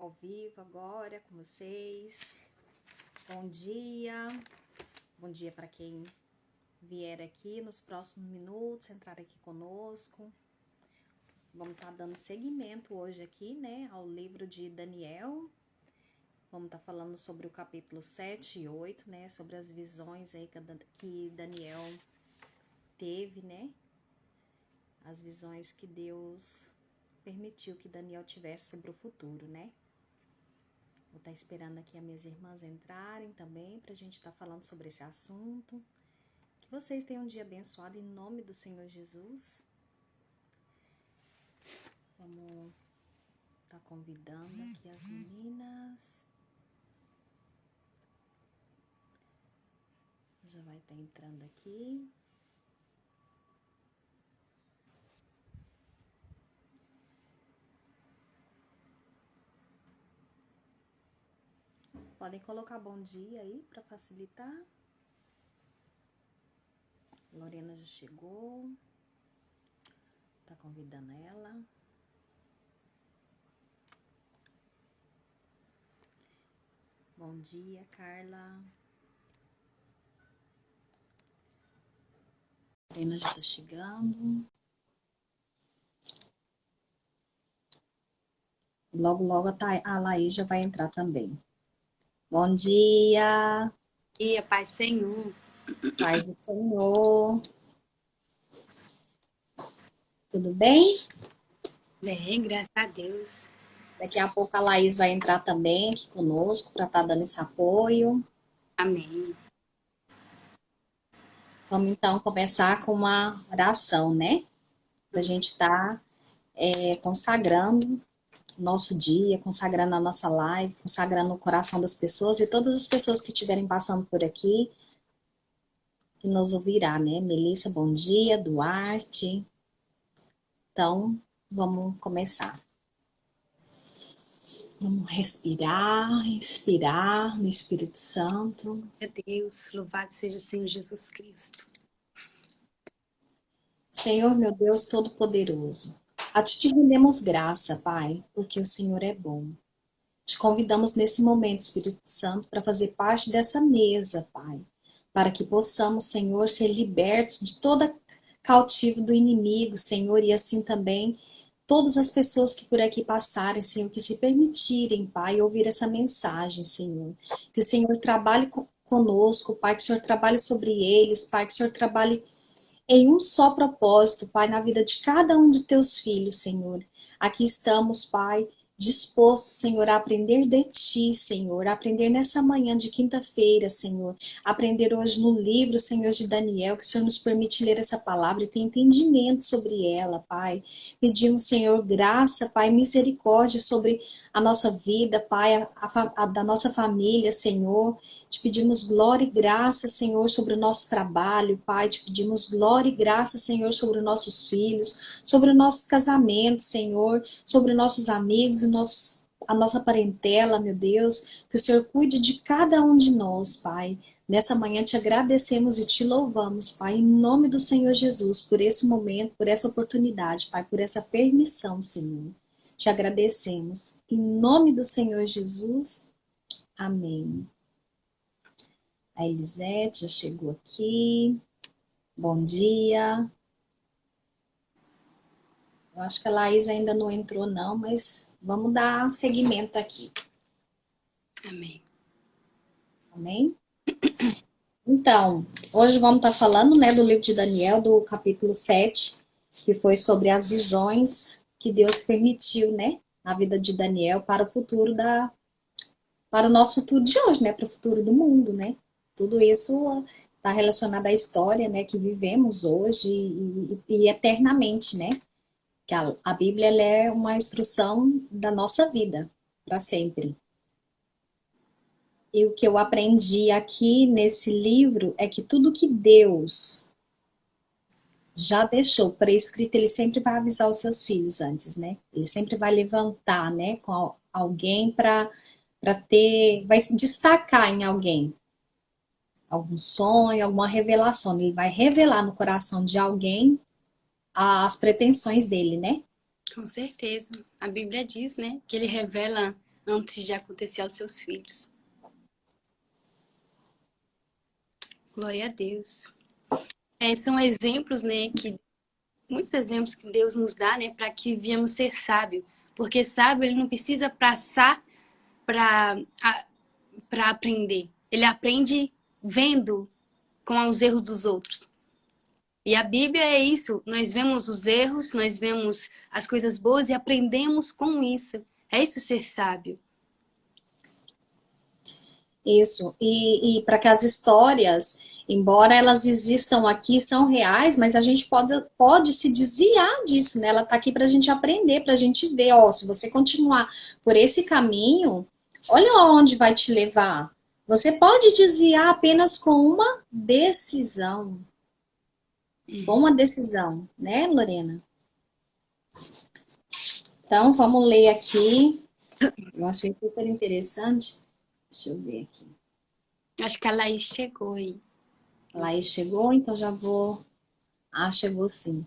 ao vivo agora com vocês. Bom dia para quem vier aqui nos próximos minutos, entrar aqui conosco. Vamos estar dando seguimento hoje aqui, né, ao livro de Daniel. Vamos estar falando sobre o capítulo 7 e 8, né, sobre as visões aí que Daniel teve, né, as visões que Deus permitiu que Daniel tivesse sobre o futuro, né. Vou estar esperando aqui as minhas irmãs entrarem também, para a gente estar falando sobre esse assunto. Que vocês tenham um dia abençoado em nome do Senhor Jesus. Vamos estar convidando aqui as meninas. Já vai estar entrando aqui. Podem colocar bom dia aí para facilitar. Lorena já chegou. Tá convidando ela. Bom dia, Carla. Lorena já tá chegando. Logo a Laís já vai entrar também. Bom dia. Bom dia, Pai Senhor. Paz do Senhor. Tudo bem? Bem, graças a Deus. Daqui a pouco a Laís vai entrar também aqui conosco para estar dando esse apoio. Amém. Vamos então começar com uma oração, né? Para a gente estar consagrando o nosso dia, consagrando a nossa live, consagrando o coração das pessoas e todas as pessoas que estiverem passando por aqui, que nos ouvirá, né? Melissa, bom dia, Duarte. Então, vamos começar. Vamos respirar, inspirar no Espírito Santo. Meu Deus, louvado seja o Senhor Jesus Cristo. Senhor, meu Deus Todo-Poderoso, a ti te rendemos graça, Pai, porque o Senhor é bom. Te convidamos nesse momento, Espírito Santo, para fazer parte dessa mesa, Pai, para que possamos, Senhor, ser libertos de todo cautivo do inimigo, Senhor, e assim também todas as pessoas que por aqui passarem, Senhor, que se permitirem, Pai, ouvir essa mensagem, Senhor. Que o Senhor trabalhe conosco, Pai, que o Senhor trabalhe sobre eles, Pai, que o Senhor trabalhe em um só propósito, Pai, na vida de cada um de teus filhos, Senhor. Aqui estamos, Pai, dispostos, Senhor, a aprender de Ti, Senhor, a aprender nessa manhã de quinta-feira, Senhor, a aprender hoje no livro, Senhor, de Daniel, que o Senhor nos permite ler essa palavra e ter entendimento sobre ela, Pai. Pedimos, Senhor, graça, Pai, misericórdia sobre a nossa vida, Pai, da nossa família, Senhor. Te pedimos glória e graça, Senhor, sobre o nosso trabalho, Pai. Te pedimos glória e graça, Senhor, sobre os nossos filhos, sobre o nosso casamento, Senhor, sobre nossos amigos e a nossa parentela, meu Deus. Que o Senhor cuide de cada um de nós, Pai. Nessa manhã te agradecemos e te louvamos, Pai, em nome do Senhor Jesus, por esse momento, por essa oportunidade, Pai, por essa permissão, Senhor. Te agradecemos. Em nome do Senhor Jesus. Amém. A Elisete já chegou aqui. Bom dia. Eu acho que a Laís ainda não entrou não, mas vamos dar seguimento aqui. Amém. Amém? Então, hoje vamos estar falando, né, do livro de Daniel, do capítulo 7, que foi sobre as visões que Deus permitiu, né, na vida de Daniel para o futuro para o nosso futuro de hoje, né, para o futuro do mundo, né? Tudo isso está relacionado à história, né, que vivemos hoje e eternamente, né? Que a Bíblia ela é uma instrução da nossa vida, para sempre. E o que eu aprendi aqui nesse livro é que tudo que Deus já deixou prescrito, ele sempre vai avisar os seus filhos antes, né? Ele sempre vai levantar, né, com alguém para ter, vai se destacar em alguém. Algum sonho, alguma revelação. Ele vai revelar no coração de alguém as pretensões dele, né? Com certeza. A Bíblia diz, né, que ele revela antes de acontecer aos seus filhos. Glória a Deus. São exemplos, né, muitos exemplos que Deus nos dá, né, para que viemos ser sábio. Porque sábio, ele não precisa passar para aprender. Ele aprende vendo com os erros dos outros. E a Bíblia é isso. Nós vemos os erros, nós vemos as coisas boas e aprendemos com isso. É isso ser sábio. Isso. E para que as histórias, embora elas existam aqui, são reais, mas a gente pode se desviar disso, né? Ela está aqui para a gente aprender, para a gente ver, ó, se você continuar por esse caminho, olha onde vai te levar. Você pode desviar apenas com uma decisão. Com uma decisão, né, Lorena? Então, vamos ler aqui. Eu achei super interessante. Deixa eu ver aqui. Acho que a Laís chegou aí. Laís chegou, então já vou... Ah, chegou sim.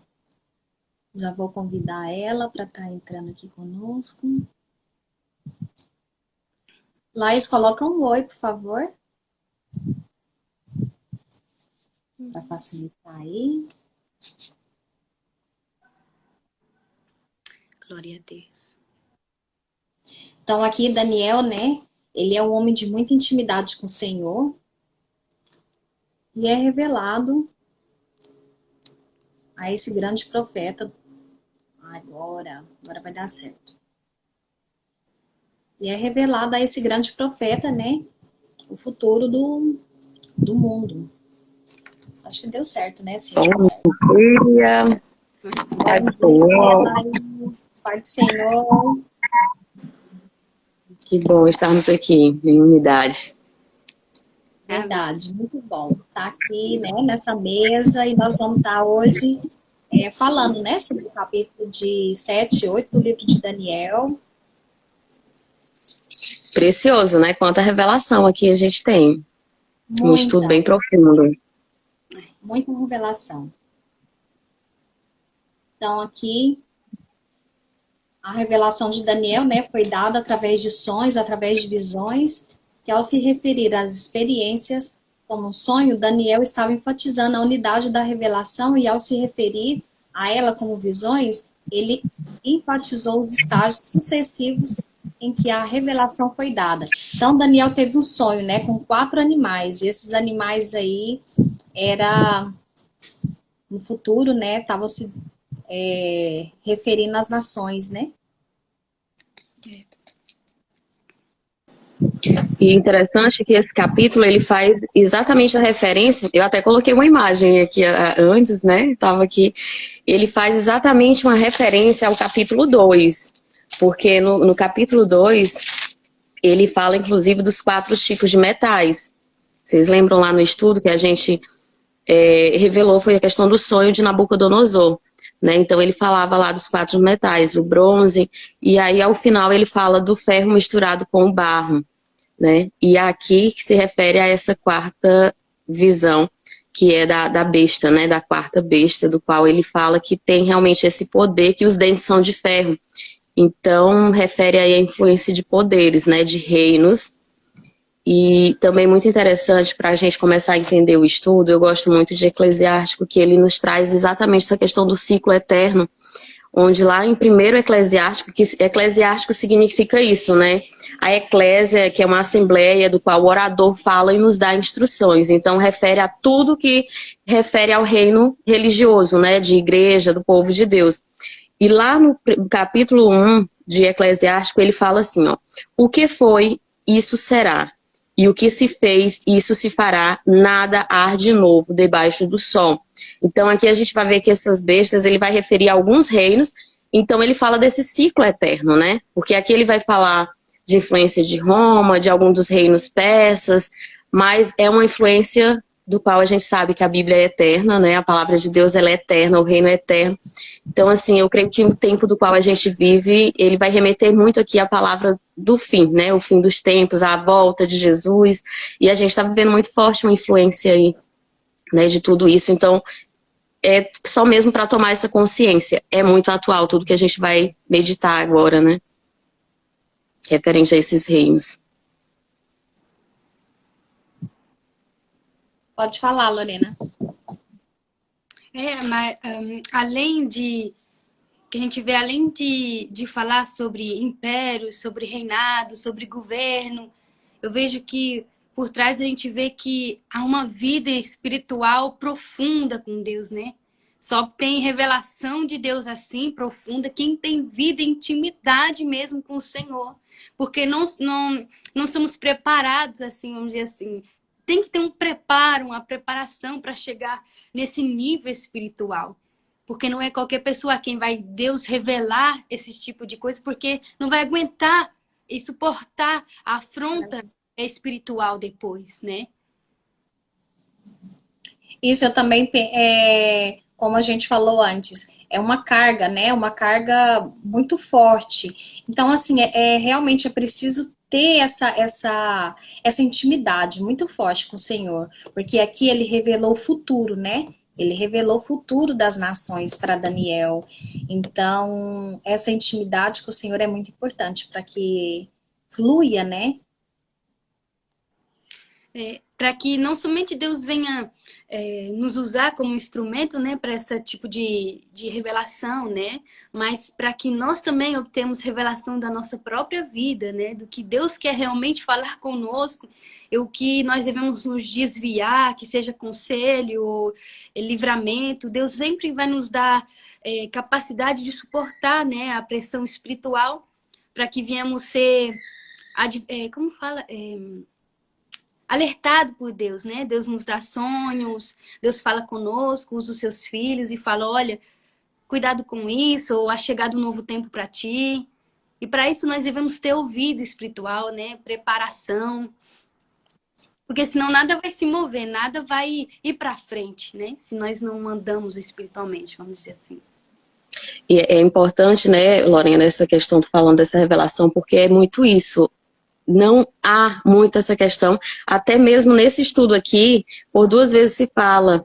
Já vou convidar ela para estar entrando aqui conosco. Laís, coloca um oi, por favor. Para facilitar aí. Glória a Deus. Então, aqui, Daniel, né? Ele é um homem de muita intimidade com o Senhor. E é revelado a esse grande profeta. Agora vai dar certo. E é revelado a esse grande profeta, né? O futuro do mundo. Acho que deu certo, né? Sim, deu certo. Bom dia. Paz do Senhor. Pai do Senhor. Que bom estarmos aqui em unidade. Verdade, muito bom. Tá aqui, né, nessa mesa e nós vamos estar hoje falando, né, sobre o capítulo de 7 e 8 do livro de Daniel. Precioso, né? Quanta revelação aqui a gente tem. Um estudo bem profundo. Muita revelação. Então, aqui, a revelação de Daniel, né, foi dada através de sonhos, através de visões, que ao se referir às experiências como um sonho, Daniel estava enfatizando a unidade da revelação e ao se referir a ela como visões, ele enfatizou os estágios sucessivos em que a revelação foi dada. Então, Daniel teve um sonho, né, com 4 animais, e esses animais aí era no futuro, né, estavam se referindo às nações, né? E interessante que esse capítulo, ele faz exatamente a referência, eu até coloquei uma imagem aqui antes, né, estava aqui, ele faz exatamente uma referência ao capítulo 2, porque no capítulo 2, ele fala inclusive dos 4 tipos de metais. Vocês lembram lá no estudo que a gente revelou, foi a questão do sonho de Nabucodonosor, né? Então ele falava lá dos 4 metais, o bronze, e aí ao final ele fala do ferro misturado com o barro, né? E aqui que se refere a essa 4ª visão, que é da besta, né? Da 4ª besta, do qual ele fala que tem realmente esse poder, que os dentes são de ferro. Então refere aí a influência de poderes, né? De reinos. E também muito interessante para a gente começar a entender o estudo, eu gosto muito de Eclesiástico, que ele nos traz exatamente essa questão do ciclo eterno, onde lá em 1º Eclesiástico, que Eclesiástico significa isso, né? A eclésia, que é uma assembleia do qual o orador fala e nos dá instruções, então refere a tudo que refere ao reino religioso, né? De igreja, do povo de Deus. E lá no capítulo 1 de Eclesiástico, ele fala assim, ó, o que foi, isso será. E o que se fez, isso se fará, nada há de novo debaixo do sol. Então aqui a gente vai ver que essas bestas, ele vai referir a alguns reinos, então ele fala desse ciclo eterno, né? Porque aqui ele vai falar de influência de Roma, de alguns dos reinos persas, mas é uma influência do qual a gente sabe que a Bíblia é eterna, né? A palavra de Deus, ela é eterna, o reino é eterno. Então, assim, eu creio que o tempo do qual a gente vive, ele vai remeter muito aqui à palavra do fim, né? O fim dos tempos, a volta de Jesus. E a gente está vivendo muito forte uma influência aí, né, de tudo isso. Então, é só mesmo para tomar essa consciência. É muito atual tudo que a gente vai meditar agora, né? referente a esses reinos. Pode falar, Lorena. Mas além de que a gente vê, além de falar sobre impérios, sobre reinado, sobre governo, eu vejo que por trás a gente vê que há uma vida espiritual profunda com Deus, né? Só tem revelação de Deus assim, profunda, quem tem vida, intimidade mesmo com o Senhor. Porque não somos preparados assim, vamos dizer assim. Tem que ter um preparo, uma preparação para chegar nesse nível espiritual. Porque não é qualquer pessoa a quem vai Deus revelar esse tipo de coisa, porque não vai aguentar e suportar a afronta espiritual depois, né? Isso eu também, como a gente falou antes, é uma carga, né? Uma carga muito forte. Então, assim, realmente é preciso ter essa intimidade muito forte com o Senhor, porque aqui ele revelou o futuro, né? Ele revelou o futuro das nações para Daniel. Então, essa intimidade com o Senhor é muito importante para que fluia, né? Para que não somente Deus venha nos usar como instrumento, né, para esse tipo de revelação, né, mas para que nós também obtemos revelação da nossa própria vida, né, do que Deus quer realmente falar conosco, e o que nós devemos nos desviar, que seja conselho ou livramento. Deus sempre vai nos dar capacidade de suportar, né, a pressão espiritual, para que venhamos ser, como fala? Alertado por Deus, né? Deus nos dá sonhos, Deus fala conosco, usa os seus filhos e fala, olha, cuidado com isso, ou há chegado um novo tempo para ti. E para isso nós devemos ter ouvido espiritual, né? Preparação. Porque senão nada vai se mover, nada vai ir para frente, né? Se nós não andamos espiritualmente, vamos dizer assim. E é importante, né, Lorena, essa questão, falando dessa revelação, porque é muito isso. Não há muito essa questão, até mesmo nesse estudo aqui, por 2 vezes se fala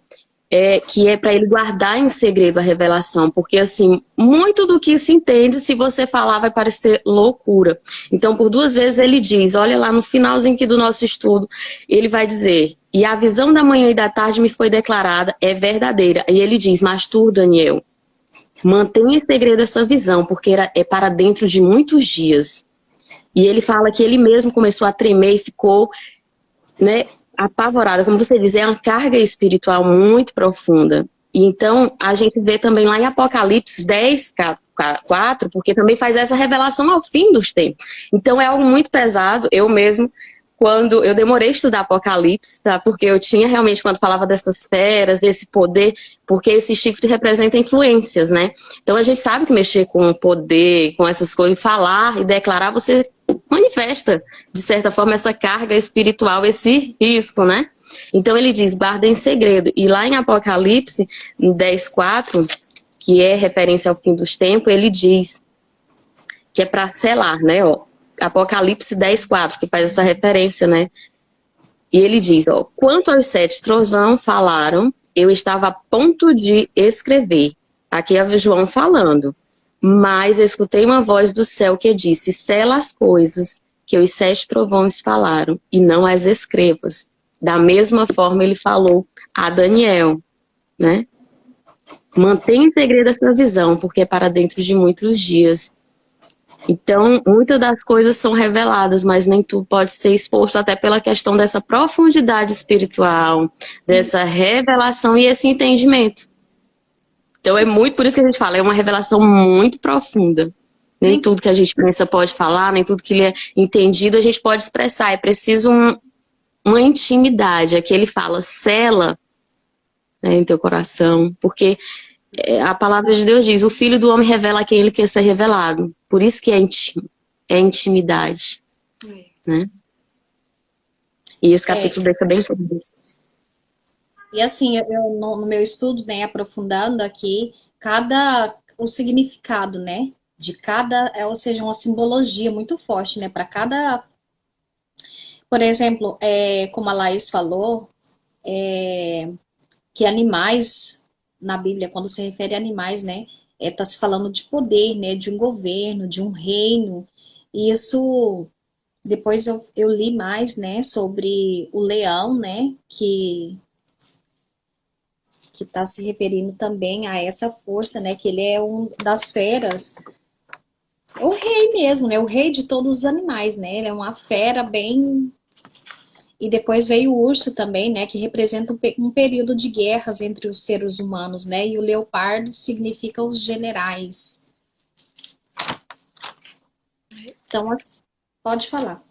que é para ele guardar em segredo a revelação, porque assim, muito do que se entende, se você falar, vai parecer loucura. Então, por 2 vezes ele diz, olha lá no finalzinho aqui do nosso estudo, ele vai dizer, e a visão da manhã e da tarde me foi declarada, é verdadeira. E ele diz, mas tu, Daniel, mantenha em segredo essa visão, porque é para dentro de muitos dias. E ele fala que ele mesmo começou a tremer e ficou, né, apavorado. Como você diz, é uma carga espiritual muito profunda. E então, a gente vê também lá em Apocalipse 10, 4, porque também faz essa revelação ao fim dos tempos. Então, é algo muito pesado. Eu mesmo, quando eu demorei a estudar Apocalipse, tá? Porque eu tinha realmente, quando falava dessas feras, desse poder, porque esse chifre representa influências, né? Então, a gente sabe que mexer com o poder, com essas coisas, falar e declarar, você manifesta, de certa forma, essa carga espiritual, esse risco, né? Então ele diz, guarda em segredo. E lá em Apocalipse 10:4, que é referência ao fim dos tempos, ele diz que é para selar, né? Ó, Apocalipse 10:4, que faz essa referência, né? E ele diz, ó, quanto aos 7 trovões falaram, eu estava a ponto de escrever. Aqui é João falando. Mas escutei uma voz do céu que disse, sela as coisas que os 7 trovões falaram e não as escrevas. Da mesma forma ele falou a Daniel, né? Mantenha em segredo essa visão, porque é para dentro de muitos dias. Então, muitas das coisas são reveladas, mas nem tudo pode ser exposto, até pela questão dessa profundidade espiritual, dessa revelação e esse entendimento. Então é muito, por isso que a gente fala, é uma revelação muito profunda. Nem tudo que a gente pensa pode falar, nem tudo que é entendido a gente pode expressar. É preciso uma intimidade. Aqui ele fala, sela, né, em teu coração, porque a palavra de Deus diz, o Filho do Homem revela a quem ele quer ser revelado. Por isso que é íntimo, é intimidade. Né? E esse capítulo deixa bem claro isso. E assim, eu no meu estudo, né, aprofundando aqui, o significado, né, de cada, ou seja, uma simbologia muito forte, né, para cada, por exemplo, como a Laís falou, que animais, na Bíblia, quando se refere a animais, né, tá se falando de poder, né, de um governo, de um reino, E isso, depois eu li mais, né, sobre o leão, né, que está se referindo também a essa força, né, que ele é um das feras, é o rei mesmo, né, o rei de todos os animais, né, ele é uma fera bem... E depois veio o urso também, né, que representa um período de guerras entre os seres humanos, né, e o leopardo significa os generais. Então, pode falar.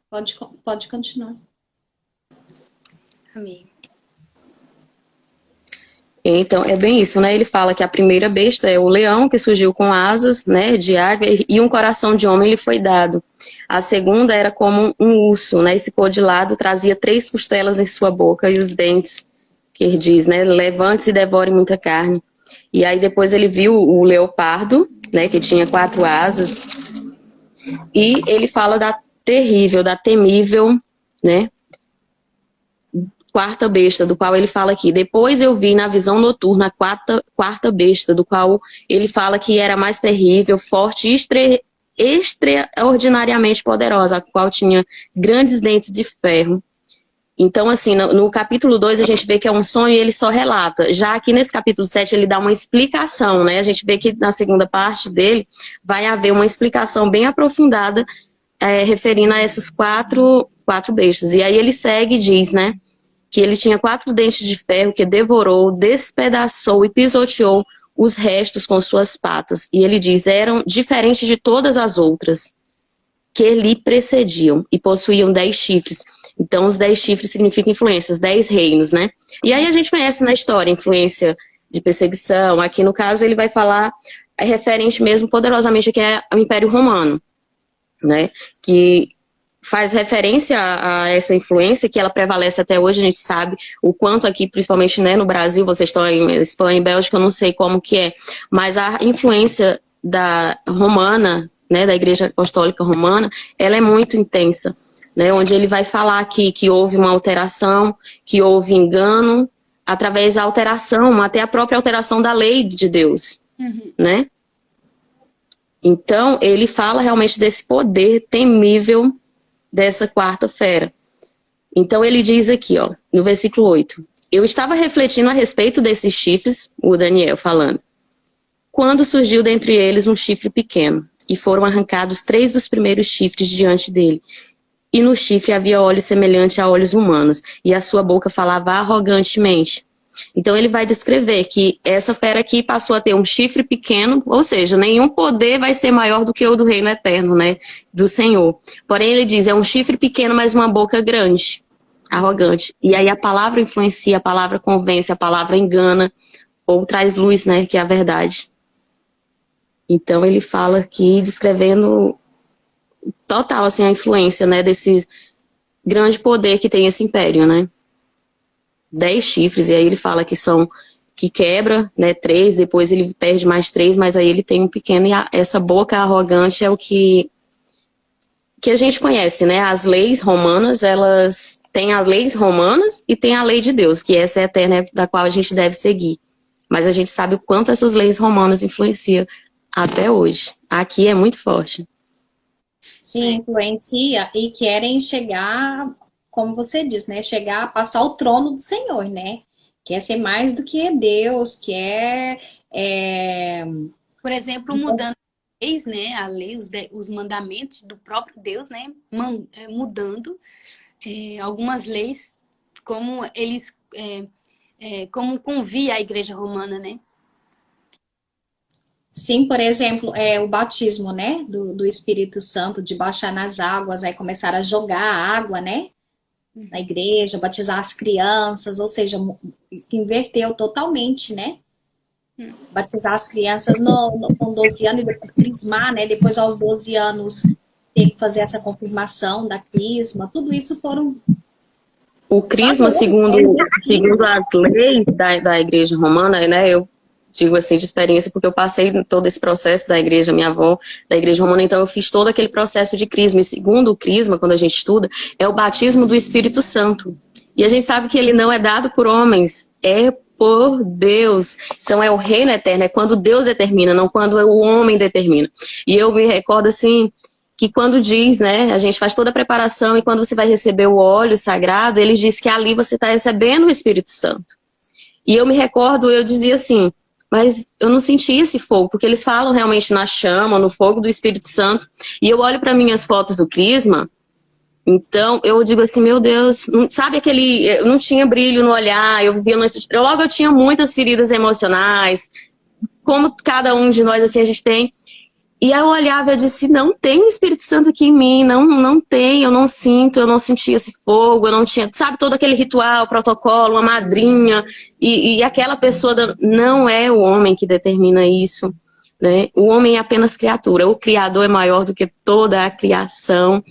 Pode continuar. Amém. Então, é bem isso, né? Ele fala que a primeira besta é o leão, que surgiu com asas, né, de águia, e um coração de homem lhe foi dado. A segunda era como um urso, né, e ficou de lado, trazia 3 costelas em sua boca e os dentes, que ele diz, né, levante-se e devore muita carne. E aí depois ele viu o leopardo, né, que tinha 4 asas, e ele fala da terrível, da temível, né, quarta besta, do qual ele fala aqui. Depois eu vi na visão noturna a quarta besta, do qual ele fala que era mais terrível, forte e extraordinariamente poderosa, a qual tinha grandes dentes de ferro. Então, assim, no capítulo 2 a gente vê que é um sonho e ele só relata. Já aqui nesse capítulo 7 ele dá uma explicação, né? A gente vê que na segunda parte dele vai haver uma explicação bem aprofundada referindo a essas quatro bestas. E aí ele segue e diz, né? Que ele tinha 4 dentes de ferro que devorou, despedaçou e pisoteou os restos com suas patas. E ele diz, eram diferentes de todas as outras que lhe precediam e possuíam 10 chifres. Então, os 10 chifres significam influências, 10 reinos, né? E aí a gente conhece na história influência de perseguição. Aqui, no caso, ele vai falar referente mesmo poderosamente que é o Império Romano, né? Que faz referência a essa influência que ela prevalece até hoje. A gente sabe o quanto aqui, principalmente, né, no Brasil, vocês estão em Espanha, em Bélgica, eu não sei como que é, mas a influência da romana, né, da Igreja Apostólica Romana, ela é muito intensa, né, onde ele vai falar aqui que houve uma alteração, que houve engano, através da alteração, até a própria alteração da lei de Deus, né? Então, ele fala realmente desse poder temível dessa quarta fera. Então ele diz aqui, ó, no versículo 8, eu estava refletindo a respeito desses chifres, o Daniel falando, quando surgiu dentre eles um chifre pequeno, e foram arrancados 3 dos primeiros chifres diante dele. E no chifre havia olhos semelhantes a olhos humanos, e a sua boca falava arrogantemente. Então ele vai descrever que essa fera aqui passou a ter um chifre pequeno, ou seja, nenhum poder vai ser maior do que o do reino eterno, né, do Senhor. Porém ele diz, é um chifre pequeno, mas uma boca grande, arrogante. E aí a palavra influencia, a palavra convence, a palavra engana, ou traz luz, né, que é a verdade. Então ele fala aqui, descrevendo total, assim, a influência, né, desse grande poder que tem esse império, né. 10 chifres, e aí ele fala que quebra, né, 3, depois ele perde mais 3, mas aí ele tem um pequeno, e essa boca arrogante é o que a gente conhece, né, as leis romanas, elas têm as leis romanas e tem a lei de Deus, que essa é a eterna, da qual a gente deve seguir, mas a gente sabe o quanto essas leis romanas influenciam até hoje, aqui é muito forte. Sim, influencia e querem chegar, como você diz, né? Chegar a passar o trono do Senhor, né? Quer ser mais do que Deus, quer... Por exemplo, mudando leis, né? A lei, os mandamentos do próprio Deus, né? Mudando algumas leis, como eles... como convia a Igreja Romana, né? Sim, por exemplo, o batismo, né? Do Espírito Santo, de baixar nas águas, aí começar a jogar a água, né? Na igreja, batizar as crianças, ou seja, inverteu totalmente, né? Batizar as crianças com 12 anos e depois crismar, né? Depois aos 12 anos ter que fazer essa confirmação da crisma, tudo isso foram... O crisma, segundo as leis da Igreja Romana, né? Eu digo assim de experiência, porque eu passei todo esse processo da igreja, minha avó, da Igreja Romana, então eu fiz todo aquele processo de crisma. E segundo o crisma, quando a gente estuda, é o batismo do Espírito Santo. E a gente sabe que ele não é dado por homens, é por Deus. Então é o reino eterno, é quando Deus determina, não quando o homem determina. E eu me recordo assim, que quando diz, né, a gente faz toda a preparação e quando você vai receber o óleo sagrado, ele diz que ali você está recebendo o Espírito Santo. E eu me recordo, eu dizia assim, mas eu não sentia esse fogo, porque eles falam realmente na chama, no fogo do Espírito Santo. E eu olho para minhas fotos do Crisma, então eu digo assim, meu Deus, sabe aquele, eu não tinha brilho no olhar, eu vivia noite, logo eu tinha muitas feridas emocionais, como cada um de nós assim a gente tem. E aí eu olhava e eu disse, não tem Espírito Santo aqui em mim, não tem, eu não sinto, eu não sentia esse fogo, eu não tinha, sabe, todo aquele ritual, protocolo, uma madrinha, e aquela pessoa, não é o homem que determina isso, né? O homem é apenas criatura, o Criador é maior do que toda a criação.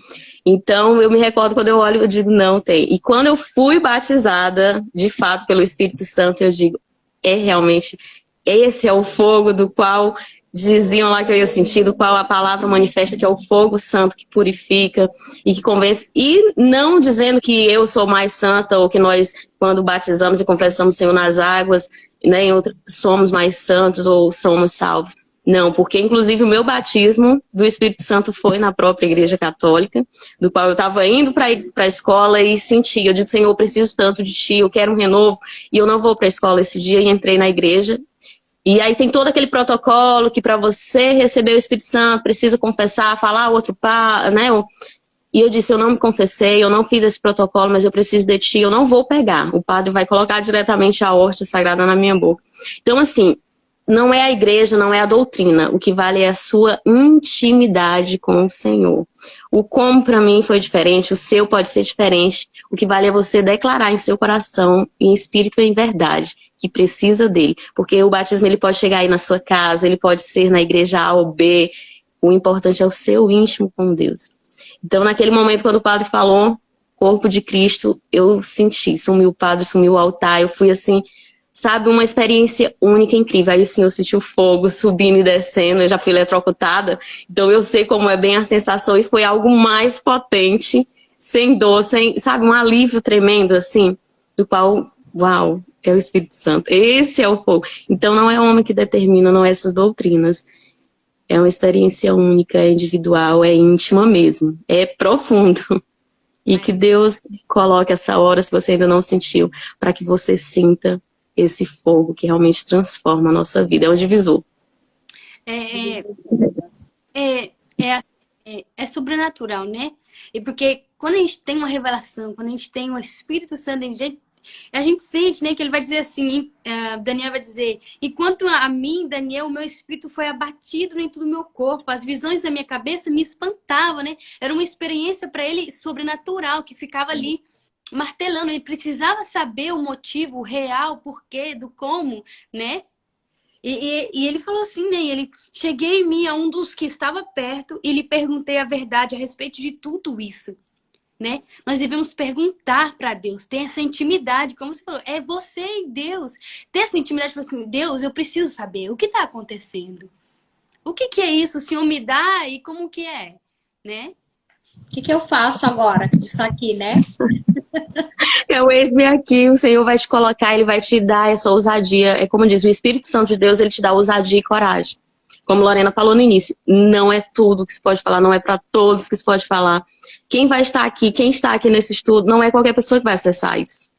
Então eu me recordo quando eu olho, eu digo, não tem. E quando eu fui batizada, de fato, pelo Espírito Santo, eu digo, é realmente, esse é o fogo do qual diziam lá que eu ia sentir, do qual a palavra manifesta, que é o fogo santo que purifica e que convence. E não dizendo que eu sou mais santa ou que nós, quando batizamos e confessamos o Senhor nas águas, né, somos mais santos ou somos salvos. Não, porque inclusive o meu batismo do Espírito Santo foi na própria Igreja Católica, do qual eu estava indo para a escola e senti, eu digo, Senhor, eu preciso tanto de Ti, eu quero um renovo, e eu não vou para a escola esse dia, e entrei na igreja. E aí tem todo aquele protocolo que para você receber o Espírito Santo, precisa confessar, falar outro pá, né? E eu disse, eu não me confessei, eu não fiz esse protocolo, mas eu preciso de Ti, eu não vou pegar. O padre vai colocar diretamente a hóstia sagrada na minha boca. Então, assim, não é a igreja, não é a doutrina. O que vale é a sua intimidade com o Senhor. O como para mim foi diferente, o seu pode ser diferente. O que vale é você declarar em seu coração, em espírito e em verdade, que precisa dele. Porque o batismo ele pode chegar aí na sua casa, ele pode ser na igreja A ou B. O importante é o seu íntimo com Deus. Então, naquele momento, quando o padre falou, corpo de Cristo, eu senti, sumiu o padre, sumiu o altar, eu fui assim, sabe, uma experiência única, incrível. Aí sim, eu senti o fogo subindo e descendo, eu já fui eletrocutada, então eu sei como é bem a sensação e foi algo mais potente, sem dor, sem, sabe, um alívio tremendo, assim, do qual, uau, é o Espírito Santo. Esse é o fogo. Então não é o homem que determina, não é essas doutrinas. É uma experiência única, é individual, é íntima mesmo, é profundo. E que Deus coloque essa hora, se você ainda não sentiu, para que você sinta esse fogo que realmente transforma a nossa vida. É um divisor. É sobrenatural, né? E porque quando a gente tem uma revelação, quando a gente tem o Espírito Santo, a gente sente, né, que ele vai dizer assim, Daniel vai dizer, enquanto a mim, Daniel, o meu espírito foi abatido dentro do meu corpo, as visões da minha cabeça me espantavam, né? Era uma experiência para ele sobrenatural, que ficava ali martelando, ele precisava saber o motivo, o real, o porquê, do como, né? E ele falou assim, né? Ele, cheguei em mim a um dos que estava perto e lhe perguntei a verdade a respeito de tudo isso, né? Nós devemos perguntar para Deus, ter essa intimidade, como você falou, é você e Deus. Ter essa intimidade, tipo assim, Deus, eu preciso saber o que está acontecendo. O que é isso? O Senhor me dá e como que é, né? O que eu faço agora disso aqui, né? É o eis-me aqui, o Senhor vai te colocar, Ele vai te dar essa ousadia. É como diz, o Espírito Santo de Deus, Ele te dá ousadia e coragem. Como Lorena falou no início, não é tudo que se pode falar, não é para todos que se pode falar. Quem vai estar aqui, quem está aqui nesse estudo, não é qualquer pessoa que vai acessar isso.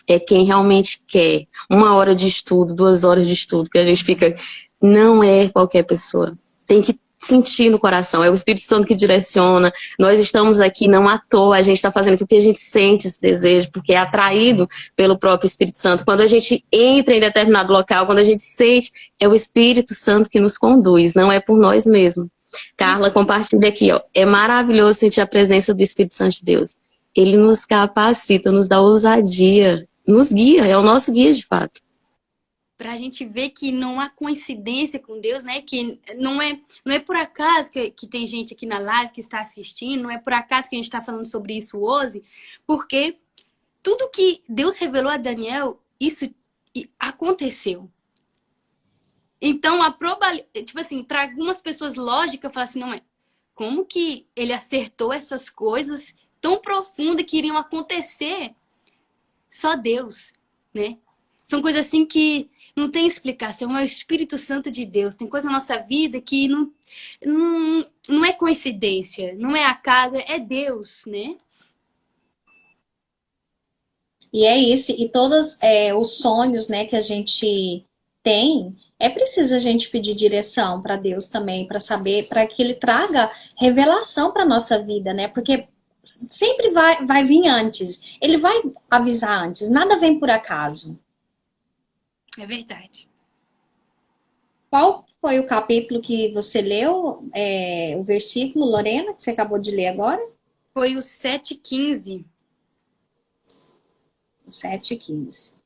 É quem realmente quer. 1 hora de estudo, 2 horas de estudo, que a gente fica... Não é qualquer pessoa. Tem que sentir no coração, é o Espírito Santo que direciona. Nós estamos aqui não à toa, a gente está fazendo aquilo porque a gente sente esse desejo, porque é atraído pelo próprio Espírito Santo. Quando a gente entra em determinado local, quando a gente sente, é o Espírito Santo que nos conduz, não é por nós mesmos. Carla, compartilha aqui, ó. É maravilhoso sentir a presença do Espírito Santo de Deus. Ele nos capacita, nos dá ousadia, nos guia, é o nosso guia de fato. Pra gente ver que não há coincidência com Deus, né? Que não é por acaso que tem gente aqui na live que está assistindo, não é por acaso que a gente está falando sobre isso hoje, porque tudo que Deus revelou a Daniel, isso aconteceu. Então, a probabilidade, tipo assim, para algumas pessoas lógica, falar assim, não é, como que ele acertou essas coisas tão profundas que iriam acontecer? Só Deus, né? São coisas assim que não tem explicação, é o Espírito Santo de Deus. Tem coisa na nossa vida que não é coincidência, não é acaso, é Deus, né? E é isso, e todos os sonhos, né, que a gente tem, é preciso a gente pedir direção para Deus também, para saber, para que Ele traga revelação para nossa vida, né? Porque sempre vai vir antes, Ele vai avisar antes, nada vem por acaso. É verdade. Qual foi o capítulo que você leu, o versículo, Lorena, que você acabou de ler agora? Foi o 7:15. 7:15.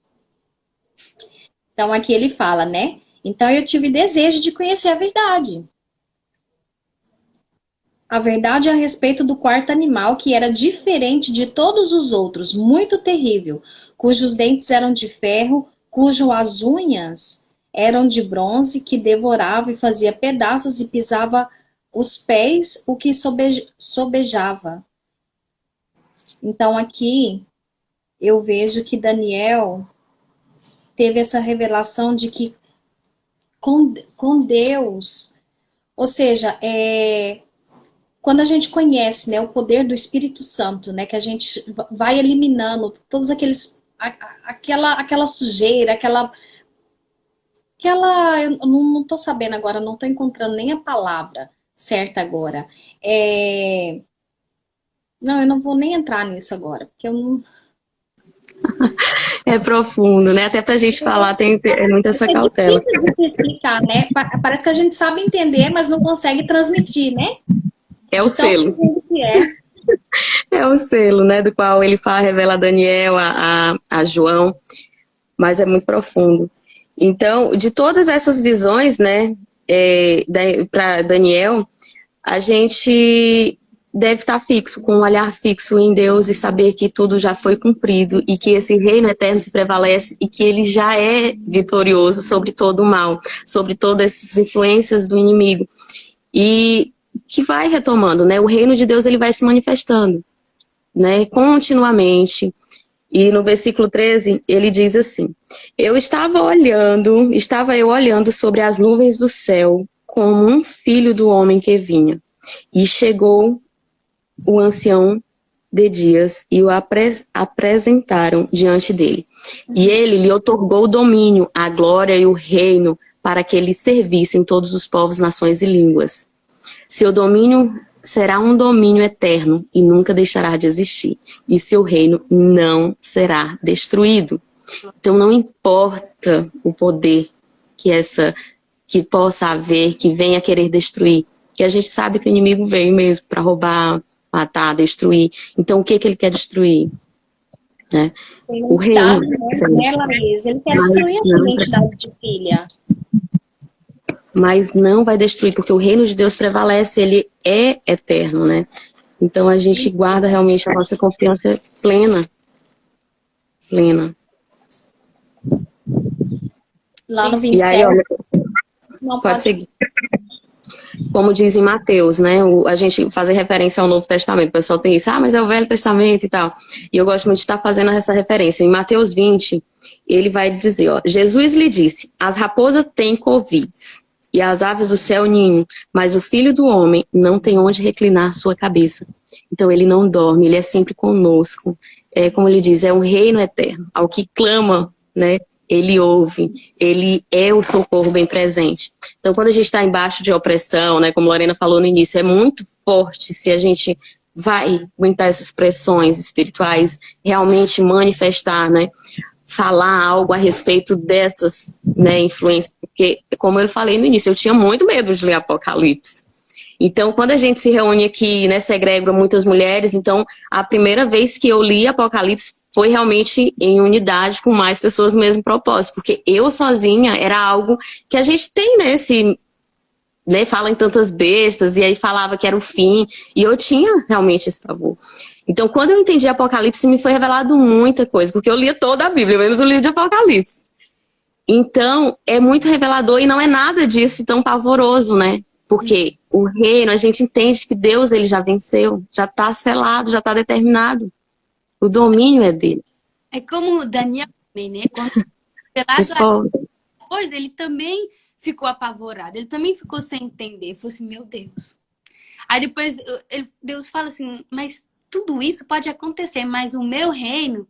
Então aqui ele fala, né? Então eu tive desejo de conhecer a verdade. A verdade a respeito do quarto animal, que era diferente de todos os outros, muito terrível, cujos dentes eram de ferro, cujas unhas eram de bronze, que devorava e fazia pedaços e pisava os pés, o que sobejava. Então aqui eu vejo que Daniel teve essa revelação de que com Deus, ou seja, quando a gente conhece, né, o poder do Espírito Santo, né, que a gente vai eliminando todos aquela sujeira, eu não estou sabendo agora, não estou encontrando nem a palavra certa agora. Não, eu não vou nem entrar nisso agora, porque eu não... É profundo, né? Até pra gente falar tem muita essa cautela. É difícil de se explicar, né? Parece que a gente sabe entender, mas não consegue transmitir, né? É o selo. É o selo, né? Do qual ele fala, revela a Daniel, a João, mas é muito profundo. Então, de todas essas visões, né, para Daniel, a gente deve estar fixo, com um olhar fixo em Deus e saber que tudo já foi cumprido e que esse reino eterno se prevalece e que ele já é vitorioso sobre todo o mal, sobre todas essas influências do inimigo. E que vai retomando, né? O reino de Deus ele vai se manifestando, né, continuamente. E no versículo 13, ele diz assim: estava eu olhando sobre as nuvens do céu como um filho do homem que vinha. E chegou o ancião de dias e o apresentaram diante dele. E ele lhe otorgou o domínio, a glória e o reino para que ele servisse em todos os povos, nações e línguas. Seu domínio será um domínio eterno e nunca deixará de existir. E seu reino não será destruído. Então não importa o poder que possa haver, que venha querer destruir, que a gente sabe que o inimigo veio mesmo para roubar, matar, destruir. Então o que ele quer destruir? Né? O reino. Né, Laís? Ele quer destruir a identidade de filha. Mas não vai destruir, porque o reino de Deus prevalece, ele é eterno, né? Então a gente guarda realmente a nossa confiança plena. Plena. Lá no 27. E aí, olha, não pode seguir. Como diz em Mateus, né? A gente fazer referência ao Novo Testamento. O pessoal tem isso, mas é o Velho Testamento e tal. E eu gosto muito de estar fazendo essa referência. Em Mateus 20, ele vai dizer, ó, Jesus lhe disse: as raposas têm covis e as aves do céu ninho, mas o Filho do Homem não tem onde reclinar sua cabeça. Então ele não dorme, ele é sempre conosco. Como ele diz, é um reino eterno. Ao que clama, né? Ele ouve, ele é o socorro bem presente. Então quando a gente está embaixo de opressão, né? Como Lorena falou no início, é muito forte se a gente vai aguentar essas pressões espirituais, realmente manifestar, né? Falar algo a respeito dessas, né, influências, porque, como eu falei no início, eu tinha muito medo de ler Apocalipse. Então, quando a gente se reúne aqui, né, segrega muitas mulheres, então, a primeira vez que eu li Apocalipse foi realmente em unidade com mais pessoas no mesmo propósito, porque eu sozinha era algo que a gente tem, né, fala em tantas bestas, e aí falava que era o fim, e eu tinha realmente esse pavor. Então, quando eu entendi Apocalipse, me foi revelado muita coisa, porque eu lia toda a Bíblia, menos o livro de Apocalipse. Então, é muito revelador e não é nada disso tão pavoroso, né? Porque o reino, a gente entende que Deus, ele já venceu, já está selado, já está determinado. O domínio é dele. É como Daniel também, né? Quando Depois ele também ficou apavorado, ele também ficou sem entender. Ele falou assim, meu Deus. Aí depois Deus fala assim, mas tudo isso pode acontecer, mas o meu reino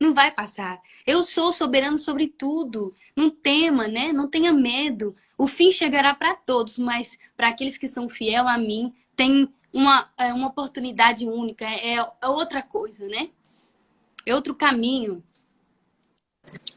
não vai passar. Eu sou soberano sobre tudo. Não tema, né? Não tenha medo. O fim chegará para todos, mas para aqueles que são fiel a mim, tem uma oportunidade única. É outra coisa, né? É outro caminho.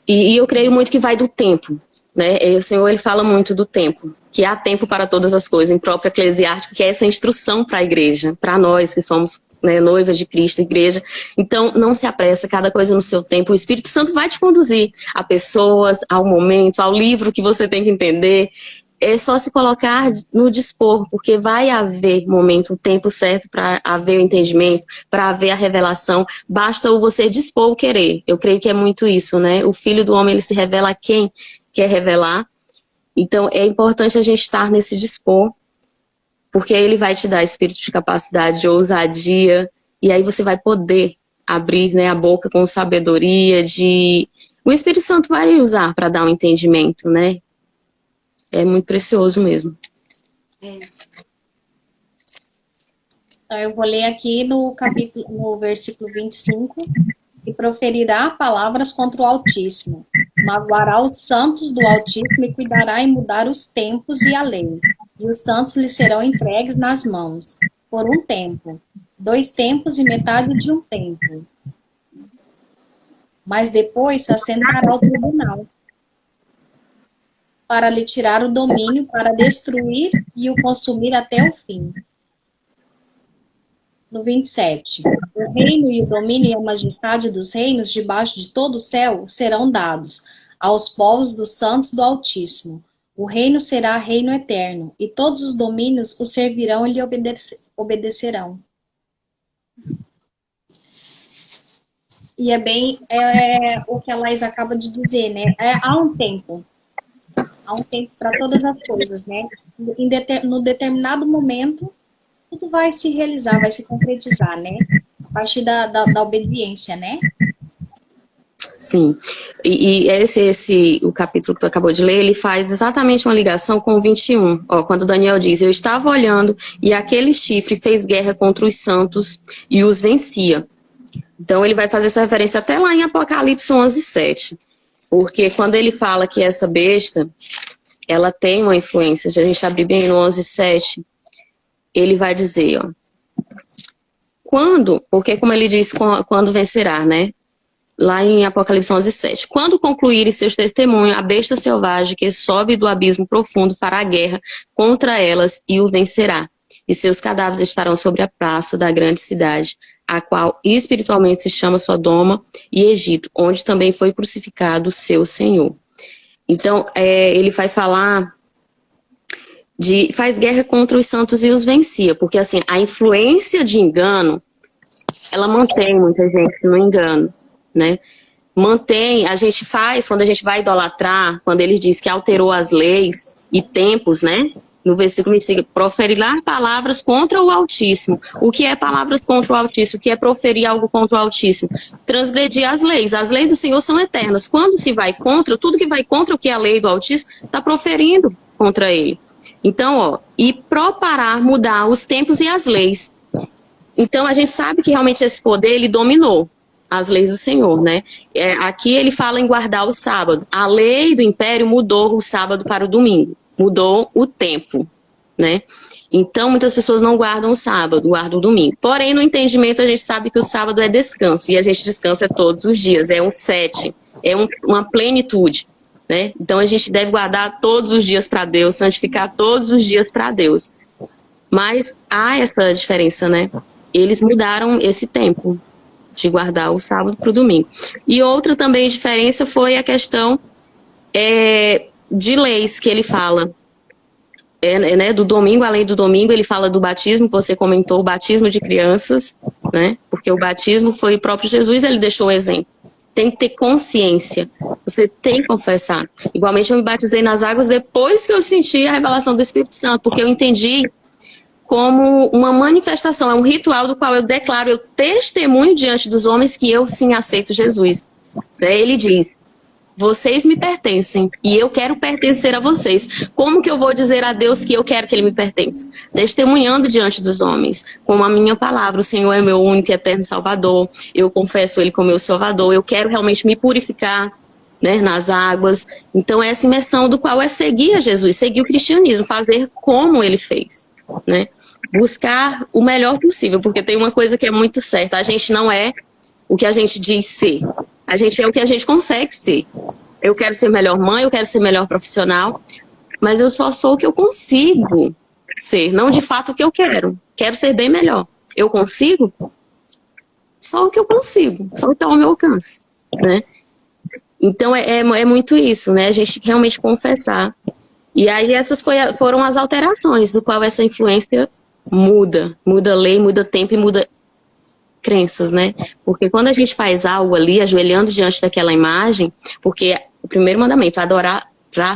E eu creio muito que vai do tempo, né? O Senhor, ele fala muito do tempo, que há tempo para todas as coisas, em próprio Eclesiástico, que é essa instrução para a igreja, para nós que somos, né, noivas de Cristo, igreja. Então, não se apressa, cada coisa no seu tempo. O Espírito Santo vai te conduzir a pessoas, ao momento, ao livro que você tem que entender. É só se colocar no dispor, porque vai haver momento, o tempo certo para haver o entendimento, para haver a revelação. Basta você dispor o querer. Eu creio que é muito isso, né? O Filho do Homem, ele se revela a quem quer revelar. Então, é importante a gente estar nesse dispor, porque ele vai te dar espírito de capacidade, de ousadia, e aí você vai poder abrir, né, a boca com sabedoria, o Espírito Santo vai usar para dar um entendimento, né? É muito precioso mesmo. Então, eu vou ler aqui no versículo 25. E proferirá palavras contra o Altíssimo. Magoará os santos do Altíssimo e cuidará em mudar os tempos e a lei. E os santos lhe serão entregues nas mãos, por um tempo, 2 tempos e metade de um tempo. Mas depois se assentará ao tribunal, para lhe tirar o domínio, para destruir e o consumir até o fim. No 27. O reino e o domínio e a majestade dos reinos debaixo de todo o céu serão dados aos povos dos santos do Altíssimo. O reino será reino eterno, e todos os domínios o servirão e lhe obedecerão. E é bem o que a Laís acaba de dizer, né? Há um tempo para todas as coisas, né? No determinado momento, tudo vai se realizar, vai se concretizar, né? A partir da obediência, né? Sim. E o capítulo que tu acabou de ler, ele faz exatamente uma ligação com o 21. Ó, quando Daniel diz, eu estava olhando e aquele chifre fez guerra contra os santos e os vencia. Então ele vai fazer essa referência até lá em Apocalipse 11:7. Porque quando ele fala que essa besta, ela tem uma influência, se a gente abrir bem no 11:7, ele vai dizer, ó, porque como ele diz, quando vencerá, né? Lá em Apocalipse 11:7. Quando concluírem seus testemunhos, a besta selvagem que sobe do abismo profundo fará guerra contra elas e o vencerá. E seus cadáveres estarão sobre a praça da grande cidade, a qual espiritualmente se chama Sodoma e Egito, onde também foi crucificado o seu Senhor. Então, ele vai falar faz guerra contra os santos e os vencia, porque assim, a influência de engano, ela mantém muita gente no engano, né? Mantém, a gente faz, quando a gente vai idolatrar, quando ele diz que alterou as leis e tempos, né? No versículo 25, proferirá palavras contra o Altíssimo. O que é palavras contra o Altíssimo? O que é proferir algo contra o Altíssimo? Transgredir as leis. As leis do Senhor são eternas. Quando se vai contra, tudo que vai contra o que é a lei do Altíssimo, está proferindo contra ele. Então, ó, e proparar, mudar os tempos e as leis. Então, a gente sabe que realmente esse poder, ele dominou as leis do Senhor, né? Aqui ele fala em guardar o sábado. A lei do império mudou o sábado para o domingo. Mudou o tempo, né? Então, muitas pessoas não guardam o sábado, guardam o domingo. Porém, no entendimento, a gente sabe que o sábado é descanso. E a gente descansa todos os dias. É um 7, uma plenitude, né? Então, a gente deve guardar todos os dias para Deus, santificar todos os dias para Deus. Mas há essa diferença, né? Eles mudaram esse tempo de guardar o sábado para o domingo. E outra também diferença foi a questão de leis que ele fala. Né, do domingo, além do domingo, ele fala do batismo, que você comentou, o batismo de crianças, né? Porque o batismo foi o próprio Jesus, ele deixou o exemplo. Tem que ter consciência, você tem que confessar. Igualmente eu me batizei nas águas depois que eu senti a revelação do Espírito Santo, porque eu entendi como uma manifestação, é um ritual do qual eu declaro, eu testemunho diante dos homens que eu sim aceito Jesus. Ele diz, vocês me pertencem e eu quero pertencer a vocês. Como que eu vou dizer a Deus que eu quero que ele me pertença? Testemunhando diante dos homens, com a minha palavra. O Senhor é meu único e eterno Salvador. Eu confesso ele como meu Salvador. Eu quero realmente me purificar, né, nas águas. Então, essa imersão do qual é seguir a Jesus, seguir o cristianismo, fazer como ele fez, né? Buscar o melhor possível, porque tem uma coisa que é muito certa. A gente não é o que a gente diz ser. A gente é o que a gente consegue ser. Eu quero ser melhor mãe, eu quero ser melhor profissional, mas eu só sou o que eu consigo ser, não de fato o que eu quero. Quero ser bem melhor. Eu consigo? Só o que eu consigo, só o que está ao meu alcance, né? Então é muito isso, né? A gente realmente confessar. E aí essas foram as alterações do qual essa influência muda. Muda lei, muda tempo e muda crenças, né? Porque quando a gente faz algo ali, ajoelhando diante daquela imagem, porque o primeiro mandamento é adorar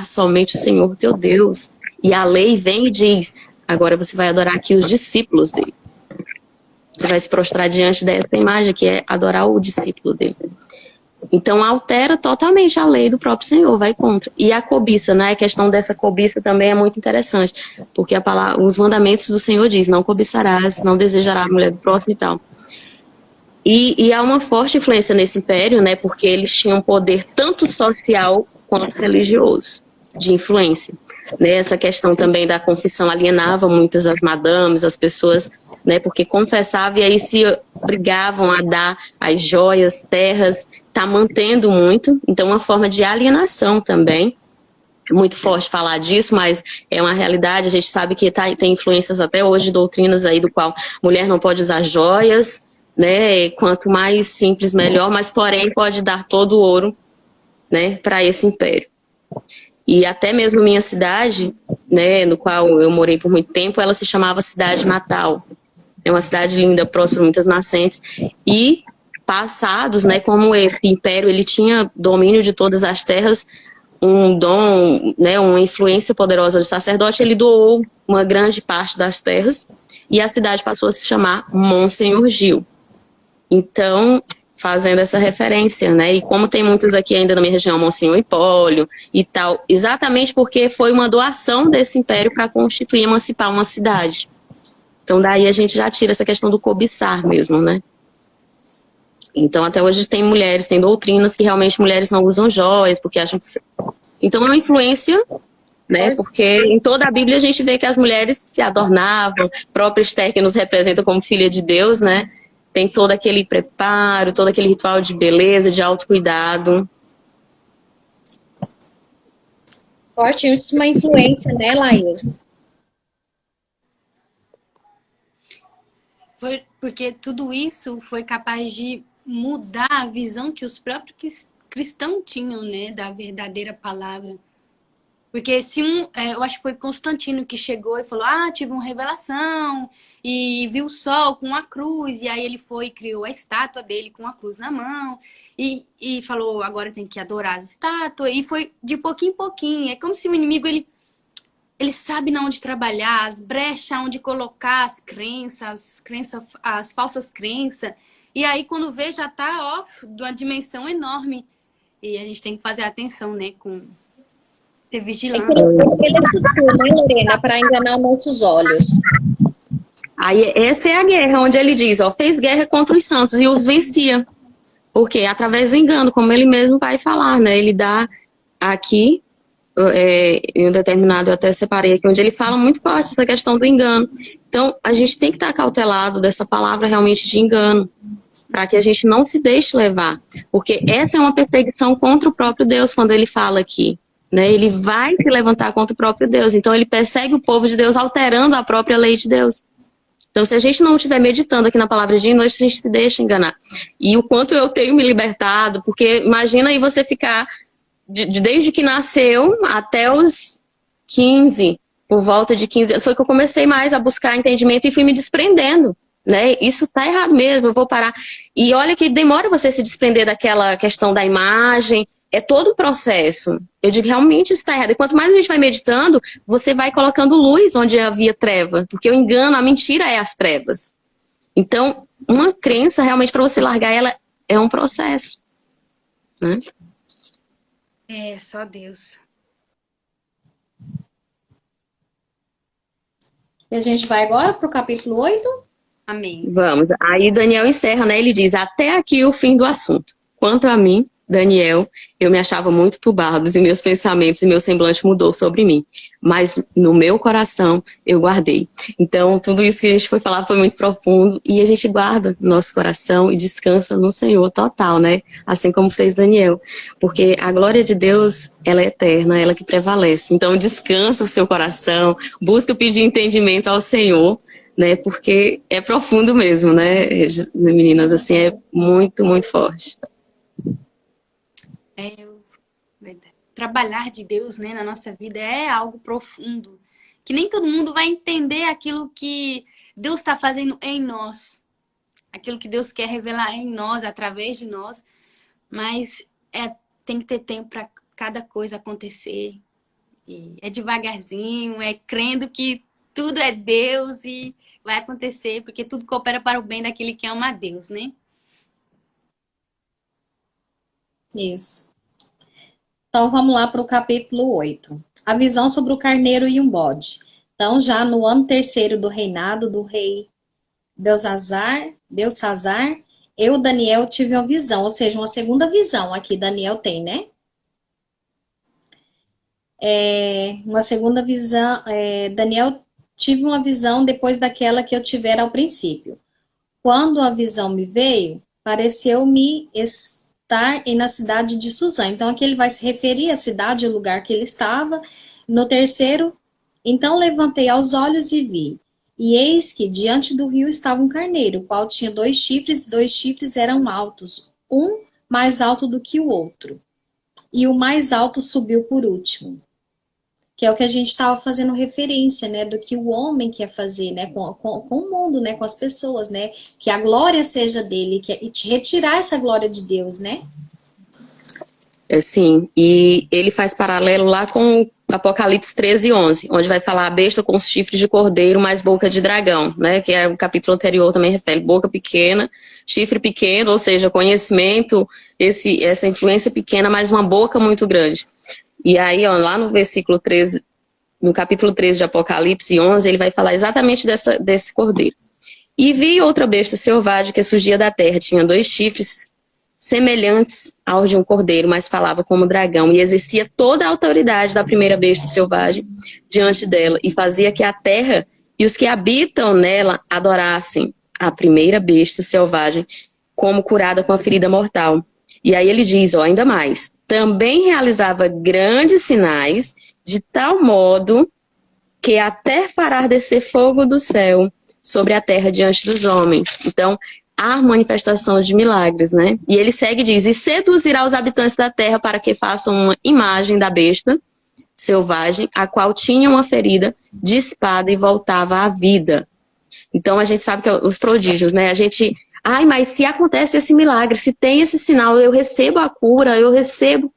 somente o Senhor teu Deus. E a lei vem e diz, agora você vai adorar aqui os discípulos dele. Você vai se prostrar diante dessa imagem que é adorar o discípulo dele. Então altera totalmente a lei do próprio Senhor, vai contra. E a cobiça, né? A questão dessa cobiça também é muito interessante, porque os mandamentos do Senhor diz, não cobiçarás, não desejarás a mulher do próximo e tal. E há uma forte influência nesse império, né? Porque eles tinham poder tanto social quanto religioso, de influência. Né? Essa questão também da confissão alienava muitas das madames, as pessoas, né? Porque confessavam e aí se obrigavam a dar as joias, terras, tá mantendo muito. Então, uma forma de alienação também. É muito forte falar disso, mas é uma realidade. A gente sabe que tem influências até hoje, doutrinas aí do qual mulher não pode usar joias, né? Quanto mais simples, melhor, mas porém pode dar todo o ouro, né, para esse império. E até mesmo minha cidade, né, no qual eu morei por muito tempo, ela se chamava Cidade Natal. É uma cidade linda, próxima a muitas nascentes. E passados, né, como esse império ele tinha domínio de todas as terras, um dom, né, uma influência poderosa do sacerdote, ele doou uma grande parte das terras e a cidade passou a se chamar Monsenhor Gil. Então, fazendo essa referência, né? E como tem muitos aqui ainda na minha região, Monsenhor Hipólio e tal, exatamente porque foi uma doação desse império para constituir, emancipar uma cidade. Então, daí a gente já tira essa questão do cobiçar mesmo, né? Então, até hoje tem mulheres, tem doutrinas que realmente mulheres não usam joias, porque acham que... Então, é uma influência, né? Porque em toda a Bíblia a gente vê que as mulheres se adornavam, própria Esther que nos representa como filha de Deus, né? Tem todo aquele preparo, todo aquele ritual de beleza, de autocuidado. Fortíssima influência, né, Laís? Foi porque tudo isso foi capaz de mudar a visão que os próprios cristãos tinham, né, da verdadeira palavra. Porque se eu acho que foi Constantino que chegou e falou, tive uma revelação, e viu o sol com a cruz, e aí ele foi e criou a estátua dele com a cruz na mão, e falou, agora tem que adorar as estátuas, e foi de pouquinho em pouquinho. É como se o inimigo, ele sabe na onde trabalhar, as brechas onde colocar as crenças, as falsas crenças, e aí quando vê já tá, de uma dimensão enorme, e a gente tem que fazer atenção, né, ter vigilância. Ele é sutil, né, Lorena, para enganar nossos olhos. Aí essa é a guerra, onde ele diz, fez guerra contra os santos e os vencia. Porque através do engano, como ele mesmo vai falar, né? Ele dá aqui, em um determinado, eu até separei aqui, onde ele fala muito forte essa questão do engano. Então, a gente tem que estar cautelado dessa palavra realmente de engano, para que a gente não se deixe levar. Porque essa é uma perseguição contra o próprio Deus, quando ele fala aqui. Né? Ele vai se levantar contra o próprio Deus. Então, ele persegue o povo de Deus, alterando a própria lei de Deus. Então, se a gente não estiver meditando aqui na palavra de Deus, a gente se deixa enganar. E o quanto eu tenho me libertado, porque imagina aí você ficar, desde que nasceu até os 15, por volta de 15 anos, foi que eu comecei mais a buscar entendimento e fui me desprendendo. Né? Isso tá errado mesmo, eu vou parar. E olha que demora você se desprender daquela questão da imagem, é todo um processo. Eu digo, realmente isso está errado. E quanto mais a gente vai meditando, você vai colocando luz onde havia treva. Porque o engano, a mentira é as trevas. Então, uma crença, realmente, para você largar ela, é um processo. Né? É, só Deus. E a gente vai agora para o capítulo 8. Amém. Vamos. Aí Daniel encerra, né? Ele diz: até aqui o fim do assunto. Quanto a mim, Daniel, eu me achava muito turbado e meus pensamentos e meu semblante mudou sobre mim. Mas no meu coração eu guardei. Então, tudo isso que a gente foi falar foi muito profundo e a gente guarda no nosso coração e descansa no Senhor total, né? Assim como fez Daniel. Porque a glória de Deus, ela é eterna, ela que prevalece. Então, descansa o seu coração, busca pedir entendimento ao Senhor, né? Porque é profundo mesmo, né, meninas? Assim, é muito, muito forte. Trabalhar de Deus, né, na nossa vida é algo profundo. Que nem todo mundo vai entender aquilo que Deus está fazendo em nós. Aquilo que Deus quer revelar em nós, através de nós. Mas tem que ter tempo para cada coisa acontecer. E é devagarzinho, é crendo que tudo é Deus e vai acontecer, porque tudo coopera para o bem daquele que ama a Deus, né? Isso. Então vamos lá para o capítulo 8. A visão sobre o carneiro e um bode. Então, já no ano terceiro do reinado do rei Belsazar, eu, Daniel, tive uma visão, ou seja, uma segunda visão aqui Daniel tem, né? Uma segunda visão, Daniel tive uma visão depois daquela que eu tivera ao princípio. Quando a visão me veio, pareceu-me estar na cidade de Suzã. Então, aqui ele vai se referir à cidade, o lugar que ele estava. No terceiro, então levantei aos olhos e vi. E eis que diante do rio estava um carneiro, o qual tinha 2 chifres, e 2 chifres eram altos, um mais alto do que o outro. E o mais alto subiu por último. Que é o que a gente estava fazendo referência, né, do que o homem quer fazer, né, com o mundo, né, com as pessoas, né, que a glória seja dele, e te retirar essa glória de Deus, né? Sim, e ele faz paralelo lá com Apocalipse 13:11, onde vai falar a besta com os chifres de cordeiro mais boca de dragão, né, que é o capítulo anterior também refere, boca pequena, chifre pequeno, ou seja, conhecimento, essa influência pequena, mas uma boca muito grande. E aí, ó, lá no versículo 13, no capítulo 13 de Apocalipse 11, ele vai falar exatamente desse cordeiro. E vi outra besta selvagem que surgia da terra, tinha 2 chifres semelhantes aos de um cordeiro, mas falava como dragão, e exercia toda a autoridade da primeira besta selvagem diante dela, e fazia que a terra e os que habitam nela adorassem a primeira besta selvagem como curada com a ferida mortal. E aí ele diz, ó, ainda mais, também realizava grandes sinais, de tal modo que até fará descer fogo do céu sobre a terra diante dos homens. Então, há manifestação de milagres, né? E ele segue e diz, e seduzirá os habitantes da terra para que façam uma imagem da besta selvagem, a qual tinha uma ferida de espada e voltava à vida. Então, a gente sabe que os prodígios, né? A gente... Ai, mas se acontece esse milagre, se tem esse sinal, eu recebo a cura, eu recebo.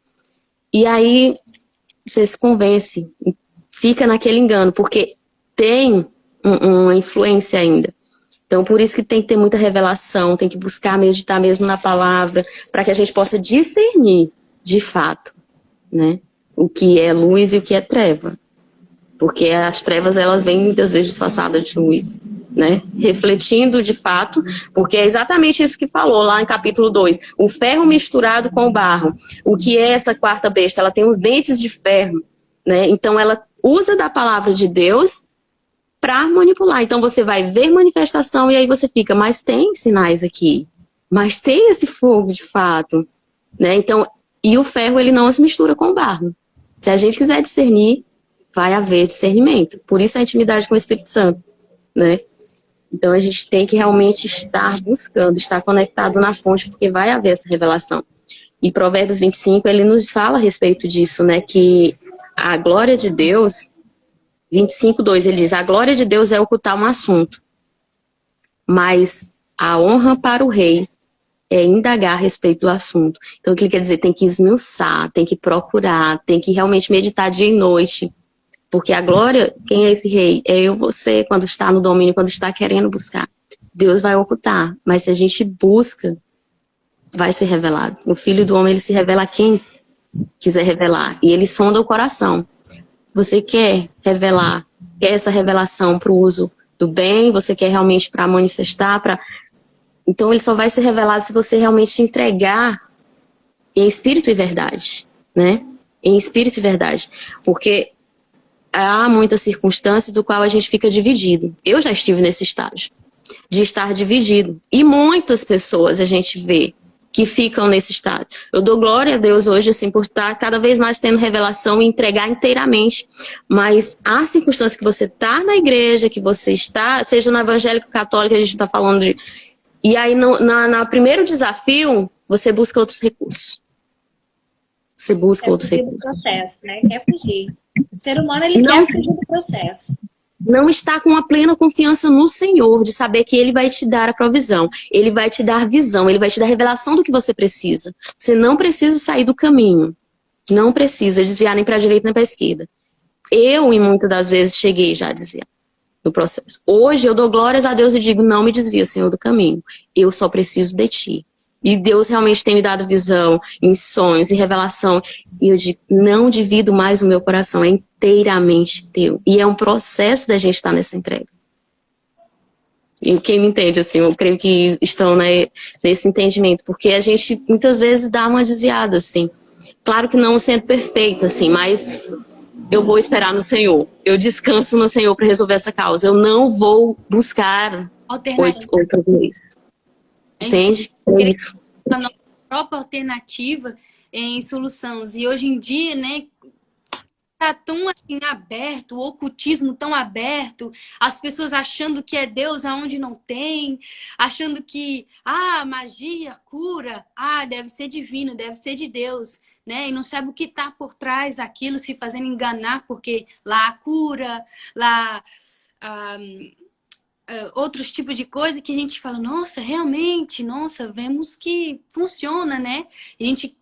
E aí você se convence, fica naquele engano, porque tem uma influência ainda. Então, por isso que tem que ter muita revelação, tem que buscar meditar mesmo na palavra, para que a gente possa discernir, de fato, né? O que é luz e o que é treva. Porque as trevas, elas vêm muitas vezes disfarçadas de luz, né? Refletindo de fato, porque é exatamente isso que falou lá em capítulo 2. O ferro misturado com o barro. O que é essa quarta besta? Ela tem os dentes de ferro, né? Então ela usa da palavra de Deus para manipular. Então você vai ver manifestação e aí você fica, mas tem sinais aqui. Mas tem esse fogo de fato, né? Então, e o ferro, ele não se mistura com o barro. Se a gente quiser discernir, vai haver discernimento. Por isso a intimidade com o Espírito Santo, né? Então a gente tem que realmente estar buscando, estar conectado na fonte, porque vai haver essa revelação. E Provérbios 25, ele nos fala a respeito disso, né? Que a glória de Deus, 25:2, ele diz, a glória de Deus é ocultar um assunto, mas a honra para o rei é indagar a respeito do assunto. Então o que ele quer dizer? Tem que esmiuçar, tem que procurar, tem que realmente meditar dia e noite. Porque a glória, quem é esse rei? É eu, você, quando está no domínio, quando está querendo buscar. Deus vai ocultar, mas se a gente busca, vai ser revelado. O Filho do Homem, ele se revela a quem quiser revelar. E ele sonda o coração. Você quer revelar, quer essa revelação para o uso do bem? Você quer realmente para manifestar? Então ele só vai ser revelado se você realmente entregar em espírito e verdade, né? Em espírito e verdade. Porque há muitas circunstâncias do qual a gente fica dividido. Eu já estive nesse estágio de estar dividido. E muitas pessoas a gente vê que ficam nesse estado. Eu dou glória a Deus hoje, assim, por estar cada vez mais tendo revelação e entregar inteiramente. Mas há circunstâncias que você está na igreja, que você está, seja no evangélico católico, a gente está falando de... E aí, no primeiro desafio, você busca outros recursos. Você busca outros recursos. Do processo, né? Quer fugir. O ser humano, ele quer fugir do processo. Não está com uma plena confiança no Senhor, de saber que Ele vai te dar a provisão, Ele vai te dar visão, Ele vai te dar revelação do que você precisa. Você não precisa sair do caminho, não precisa desviar nem para a direita nem para a esquerda. Eu, em muitas das vezes, cheguei já a desviar do processo. Hoje eu dou glórias a Deus e digo, não me desvia, Senhor, do caminho. Eu só preciso de Ti. E Deus realmente tem me dado visão, em sonhos, em revelação. E eu digo, não divido mais o meu coração, é inteiramente teu. E é um processo da gente estar nessa entrega. E quem me entende, assim, eu creio que estão, né, nesse entendimento. Porque a gente, muitas vezes, dá uma desviada, assim. Claro que não sendo perfeita, assim, mas eu vou esperar no Senhor. Eu descanso no Senhor para resolver essa causa. Eu não vou buscar outros meios. Entende? É isso. A nossa própria alternativa em soluções. E hoje em dia, né, tá tão assim aberto, o ocultismo tão aberto, as pessoas achando que é Deus aonde não tem, achando que, magia, cura, deve ser divino, deve ser de Deus, né? E não sabe o que tá por trás daquilo, se fazendo enganar, porque lá a cura, lá... outros tipos de coisa que a gente fala, nossa, realmente, nossa, vemos que funciona, né? A gente,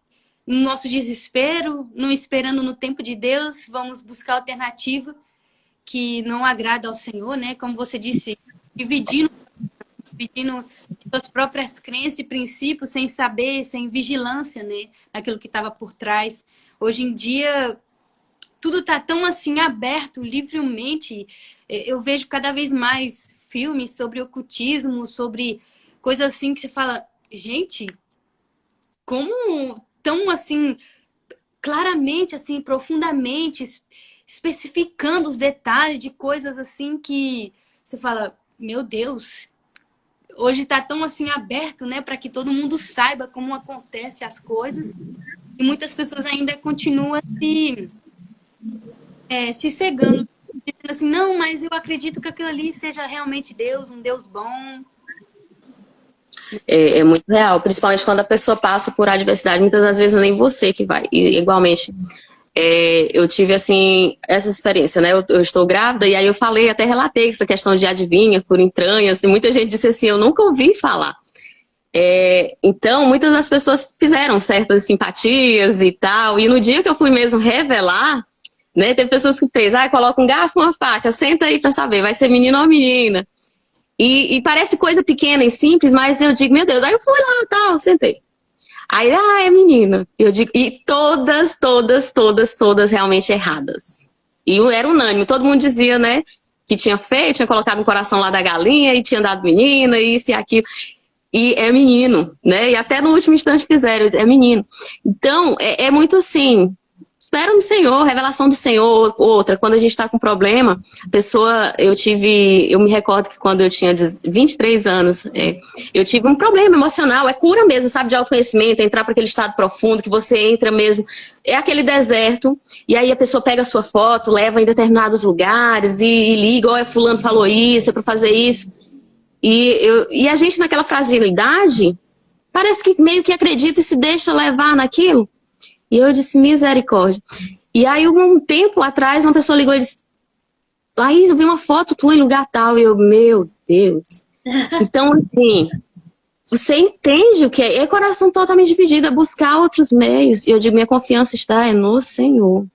no nosso desespero, não esperando no tempo de Deus, vamos buscar alternativa que não agrada ao Senhor, né? Como você disse, dividindo suas próprias crenças e princípios sem saber, sem vigilância, né? Daquilo que estava por trás. Hoje em dia, tudo está tão assim aberto, livremente. Eu vejo cada vez mais filmes sobre ocultismo, sobre coisas assim que você fala, gente, como tão assim, claramente, assim, profundamente, especificando os detalhes de coisas assim que você fala, meu Deus, hoje tá tão assim aberto, né, para que todo mundo saiba como acontecem as coisas, e muitas pessoas ainda continuam se cegando, dizendo assim, não, mas eu acredito que aquilo ali seja realmente Deus, um Deus bom. É muito real, principalmente quando a pessoa passa por adversidade, muitas das vezes nem você que vai. E, igualmente, eu tive assim, essa experiência, né? Eu estou grávida, e aí eu falei, até relatei essa questão de adivinha, por entranhas, e muita gente disse assim, eu nunca ouvi falar. Então, muitas das pessoas fizeram certas simpatias e tal, e no dia que eu fui mesmo revelar, né, tem pessoas que fez, coloca um garfo, uma faca, senta aí pra saber, vai ser menino ou menina. E parece coisa pequena e simples, mas eu digo, meu Deus, aí eu fui lá, tal, sentei. Aí, é menina. Eu digo, e todas realmente erradas. E era unânime, todo mundo dizia, né, que tinha feito, tinha colocado no coração lá da galinha e tinha dado menina, isso e aquilo. E é menino, né, e até no último instante fizeram, eu disse, é menino. Então, é muito assim... Espera no Senhor, revelação do Senhor. Outra, quando a gente está com problema, a pessoa, eu me recordo que quando eu tinha 23 anos, eu tive um problema emocional, cura mesmo, sabe, de autoconhecimento, entrar para aquele estado profundo, que você entra mesmo, é aquele deserto, e aí a pessoa pega a sua foto, leva em determinados lugares, e liga, fulano falou isso, é para fazer isso. E a gente naquela fragilidade, parece que meio que acredita e se deixa levar naquilo. E eu disse, misericórdia. E aí, um tempo atrás, uma pessoa ligou e disse, Laís, eu vi uma foto tua em lugar tal. E eu, meu Deus. Então, assim, você entende o que é coração totalmente dividido, é buscar outros meios. E eu digo, minha confiança está no Senhor.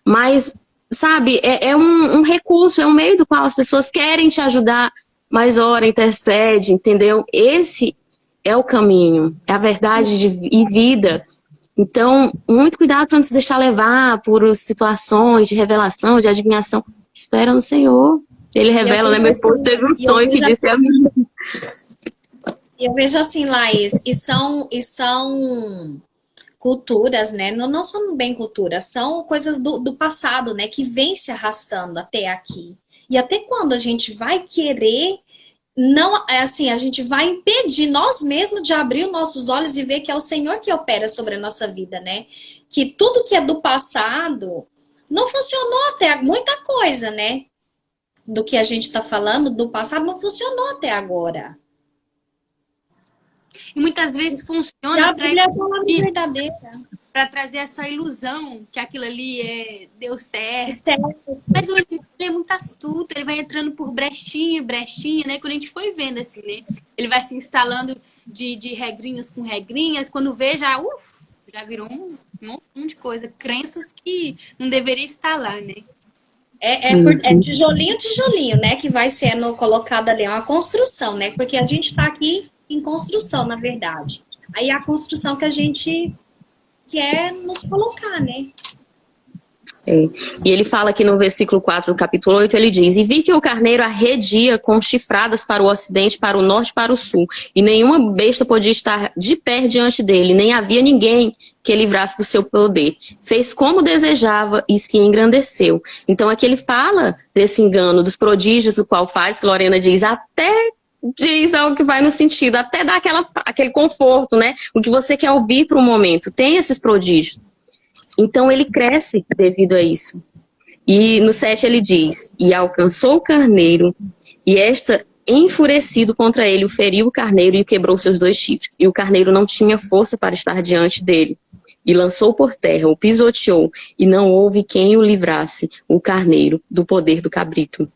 Mas, sabe, é um recurso, é um meio do qual as pessoas querem te ajudar, mas ora, intercede, entendeu? Esse é o caminho, é a verdade e vida. Então, muito cuidado para não se deixar levar por situações de revelação, de adivinhação. Espera no Senhor. Ele revela, né? Meu esposo teve um sonho que disse a mim. Eu vejo assim, Laís, e são culturas, né? Não são bem culturas, são coisas do passado, né? Que vem se arrastando até aqui. E até quando a gente vai querer, não, é assim, a gente vai impedir nós mesmos de abrir os nossos olhos e ver que é o Senhor que opera sobre a nossa vida, né? Que tudo que é do passado não funcionou até muita coisa, né? Do que a gente está falando do passado não funcionou até agora. E muitas vezes E funciona a Bíblia é a palavra verdadeira. para trazer essa ilusão que aquilo ali deu certo. Isso é Mas o inimigo é muito astuto, ele vai entrando por brechinha, brechinha, né? Quando a gente foi vendo assim, né? Ele vai se instalando de regrinhas com regrinhas, quando vê já, já virou um monte de coisa, crenças que não deveria estar lá, né? É tijolinho, tijolinho, né? Que vai sendo colocado ali. É uma construção, né? Porque a gente está aqui em construção, na verdade. Aí a construção que a gente quer nos colocar, né? E ele fala aqui no versículo 4 do capítulo 8, ele diz: E vi que o carneiro arredia com chifradas para o ocidente, para o norte e para o sul, e nenhuma besta podia estar de pé diante dele, nem havia ninguém que livrasse do seu poder. Fez como desejava e se engrandeceu. Então aqui ele fala desse engano, dos prodígios do qual faz, que Lorena diz, até diz algo que vai no sentido, até dá aquele conforto, né? O que você quer ouvir para o momento. Tem esses prodígios. Então ele cresce devido a isso. E no 7 ele diz: E alcançou o carneiro, e esta, enfurecido contra ele, o feriu o carneiro e quebrou seus 2 chifres. E o carneiro não tinha força para estar diante dele. E lançou por terra, o pisoteou, e não houve quem o livrasse, o carneiro, do poder do cabrito.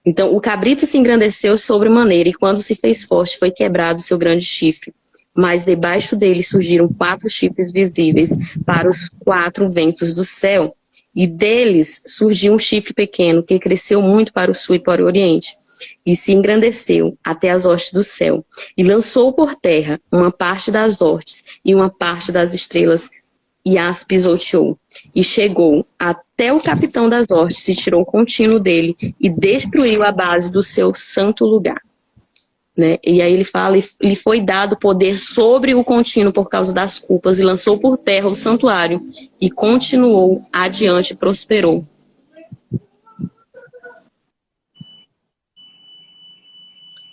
Então o cabrito se engrandeceu sobremaneira, e quando se fez forte, foi quebrado seu grande chifre. Mas debaixo dele surgiram 4 chifres visíveis para os 4 ventos do céu. E deles surgiu um chifre pequeno, que cresceu muito para o sul e para o oriente. E se engrandeceu até as hostes do céu. E lançou por terra uma parte das hostes e uma parte das estrelas, e as pisoteou. E chegou até o capitão das hostes, e tirou o contínuo dele, e destruiu a base do seu santo lugar. Né? E aí ele fala, lhe foi dado poder sobre o contínuo por causa das culpas, e lançou por terra o santuário, e continuou adiante e prosperou.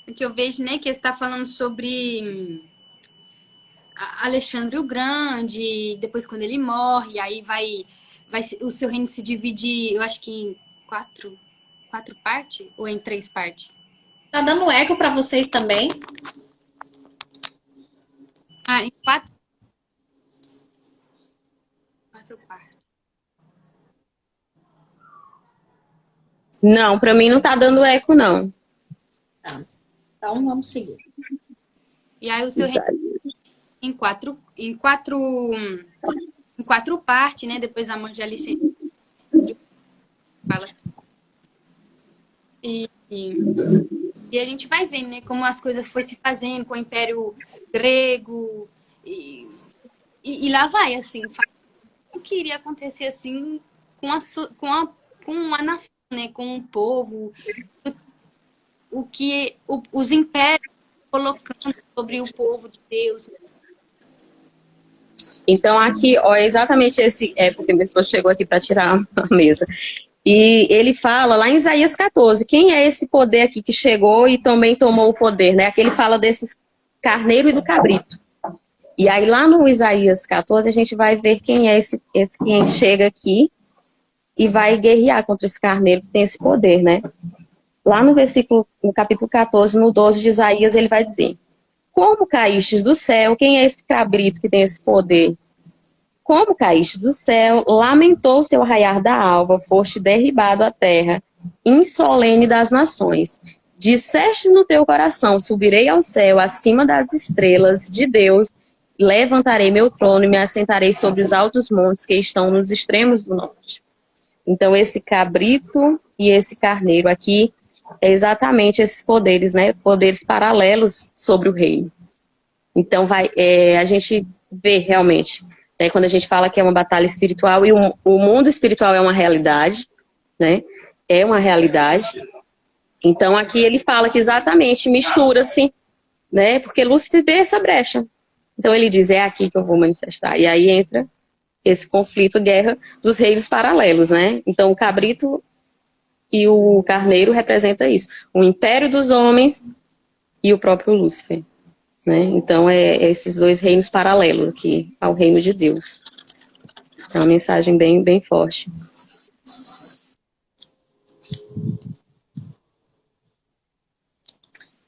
Aqui eu vejo, né, que ele está falando sobre Alexandre o Grande, depois quando ele morre, aí vai o seu reino se dividir, eu acho que em 4 partes, ou em 3 partes? Tá dando eco para vocês também? Em 4 partes. Não, para mim não tá dando eco, não. Tá. Então vamos seguir. E aí o seu reino em quatro partes, né? Depois a morte de Alice fala assim. E a gente vai vendo, né, como as coisas foi se fazendo com o Império Grego e lá vai, assim, o que iria acontecer assim com a nação, né, com o povo, o que os impérios colocando sobre o povo de Deus. Então aqui, ó, é exatamente esse, porque meu esposo chegou aqui para tirar a mesa. E ele fala lá em Isaías 14, quem é esse poder aqui que chegou e também tomou o poder, né? Aqui ele fala desses carneiro e do cabrito. E aí lá no Isaías 14 a gente vai ver quem é esse quem chega aqui e vai guerrear contra esse carneiro que tem esse poder, né? Lá no capítulo 14, no 12 de Isaías, ele vai dizer: Como caístes do céu, quem é esse cabrito que tem esse poder? Como caíste do céu, lamentou o teu raiar da alva, foste derribado à terra, insolene das nações. Disseste no teu coração, subirei ao céu, acima das estrelas de Deus, levantarei meu trono e me assentarei sobre os altos montes que estão nos extremos do norte. Então esse cabrito e esse carneiro aqui é exatamente esses poderes, né? Poderes paralelos sobre o reino. Então a gente vê realmente Quando a gente fala que é uma batalha espiritual, e o mundo espiritual é uma realidade, né? É uma realidade. Então, aqui ele fala que exatamente mistura-se, né? Porque Lúcifer vê essa brecha. Então, ele diz, é aqui que eu vou manifestar. E aí entra esse conflito, guerra dos reinos paralelos, né? Então, o cabrito e o carneiro representa isso. O império dos homens e o próprio Lúcifer, né? Então, é esses dois reinos paralelos aqui ao reino de Deus. É uma mensagem bem, bem forte.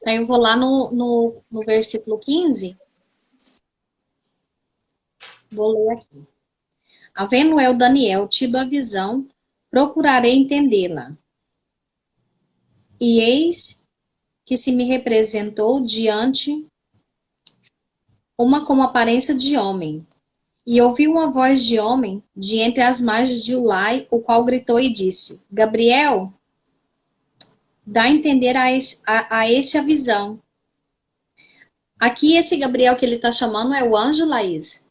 Aí eu vou lá no versículo 15. Vou ler aqui. Havendo eu, Daniel, tido a visão, procurarei entendê-la. E eis que se me representou diante uma como aparência de homem. E ouvi uma voz de homem de entre as margens de Ulai, o qual gritou e disse, Gabriel, dá a entender a este a visão. Aqui esse Gabriel que ele está chamando é o anjo, Laís?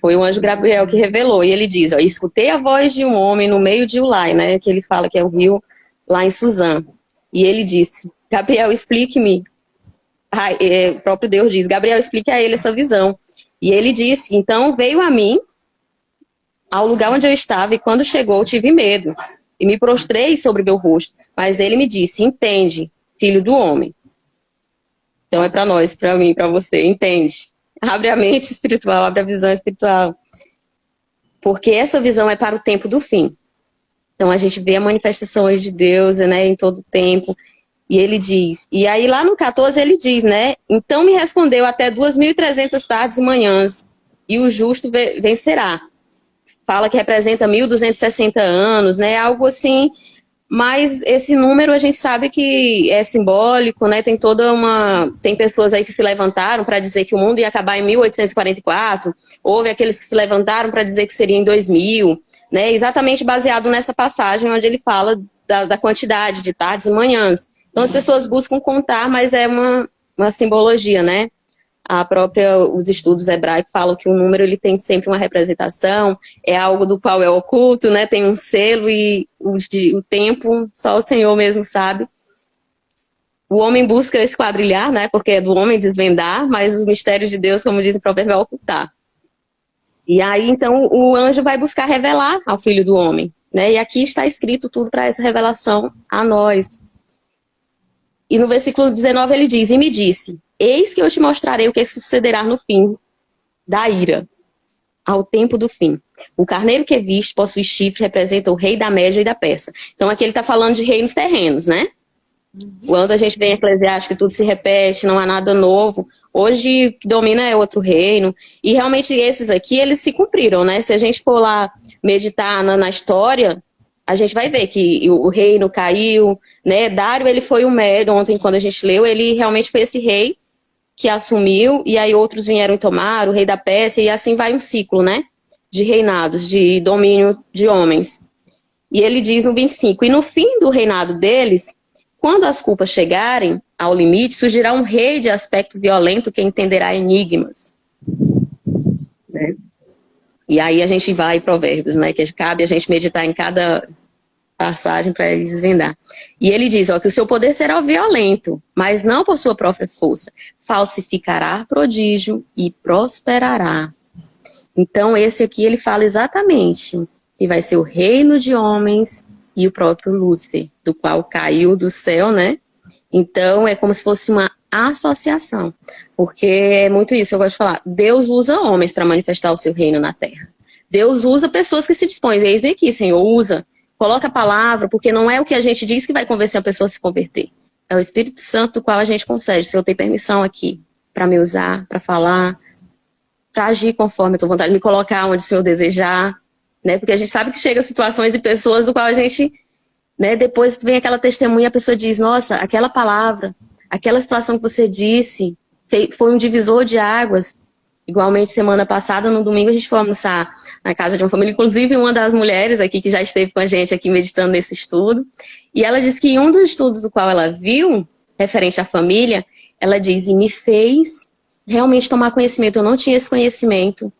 Foi o anjo Gabriel que revelou. E ele diz, ó, escutei a voz de um homem no meio de Ulai, né? Que ele fala que é o rio lá em Suzã. E ele disse, Gabriel, explique-me. O próprio Deus diz, Gabriel, explique a ele essa visão. E ele disse, então veio a mim, ao lugar onde eu estava, e quando chegou, tive medo. E me prostrei sobre meu rosto. Mas ele me disse, entende, filho do homem. Então é para nós, para mim, para você, entende. Abre a mente espiritual, abre a visão espiritual. Porque essa visão é para o tempo do fim. Então a gente vê a manifestação aí de Deus, né, em todo o tempo. E ele diz, e aí lá no 14 ele diz, né, então me respondeu até 2.300 tardes e manhãs, e o justo vencerá. Fala que representa 1.260 anos, né, algo assim, mas esse número a gente sabe que é simbólico, né, tem pessoas aí que se levantaram para dizer que o mundo ia acabar em 1844, houve aqueles que se levantaram para dizer que seria em 2000, né, exatamente baseado nessa passagem onde ele fala da quantidade de tardes e manhãs. Então as pessoas buscam contar, mas é uma simbologia, né? Os estudos hebraicos falam que o número ele tem sempre uma representação, é algo do qual é oculto, né? Tem um selo e o tempo só o Senhor mesmo sabe. O homem busca esquadrilhar, né? Porque é do homem desvendar, mas o mistério de Deus, como diz o provérbio, é ocultar. E aí, então, o anjo vai buscar revelar ao filho do homem, né? E aqui está escrito tudo para essa revelação a nós. E no versículo 19 ele diz, e me disse, eis que eu te mostrarei o que sucederá no fim da ira, ao tempo do fim. O carneiro que viste possui chifre, representa o rei da Média e da Pérsia. Então aqui ele está falando de reinos terrenos, né? Quando a gente vê em Eclesiastes que tudo se repete, não há nada novo. Hoje o que domina é outro reino. E realmente esses aqui, eles se cumpriram, né? Se a gente for lá meditar na história, a gente vai ver que o reino caiu, né? Dário, ele foi o Medo, ontem quando a gente leu, ele realmente foi esse rei que assumiu, e aí outros vieram e tomaram, o rei da Pérsia, e assim vai um ciclo, né? De reinados, de domínio de homens. E ele diz no 25, e no fim do reinado deles, quando as culpas chegarem ao limite, surgirá um rei de aspecto violento que entenderá enigmas. Né? E aí a gente vai em Provérbios, né? Que cabe a gente meditar em cada passagem para desvendar. E ele diz, ó, que o seu poder será violento, mas não por sua própria força. Falsificará prodígio e prosperará. Então esse aqui ele fala exatamente que vai ser o reino de homens e o próprio Lúcifer, do qual caiu do céu, né? Então é como se fosse uma associação, porque é muito isso que eu gosto de falar. Deus usa homens para manifestar o seu reino na terra. Deus usa pessoas que se dispõem. Eis-me aqui, Senhor, usa. Coloca a palavra, porque não é o que a gente diz que vai convencer a pessoa a se converter. É o Espírito Santo do qual a gente concede. Senhor, tem permissão aqui para me usar, para falar, para agir conforme a tua vontade, me colocar onde o Senhor desejar, né? Porque a gente sabe que chega situações e pessoas do qual a gente, né, depois vem aquela testemunha e a pessoa diz, nossa, aquela palavra, aquela situação que você disse foi um divisor de águas. Igualmente, semana passada, no domingo, a gente foi almoçar na casa de uma família, inclusive uma das mulheres aqui que já esteve com a gente aqui meditando nesse estudo. E ela disse que em um dos estudos do qual ela viu, referente à família, ela diz, e me fez realmente tomar conhecimento. Eu não tinha esse conhecimento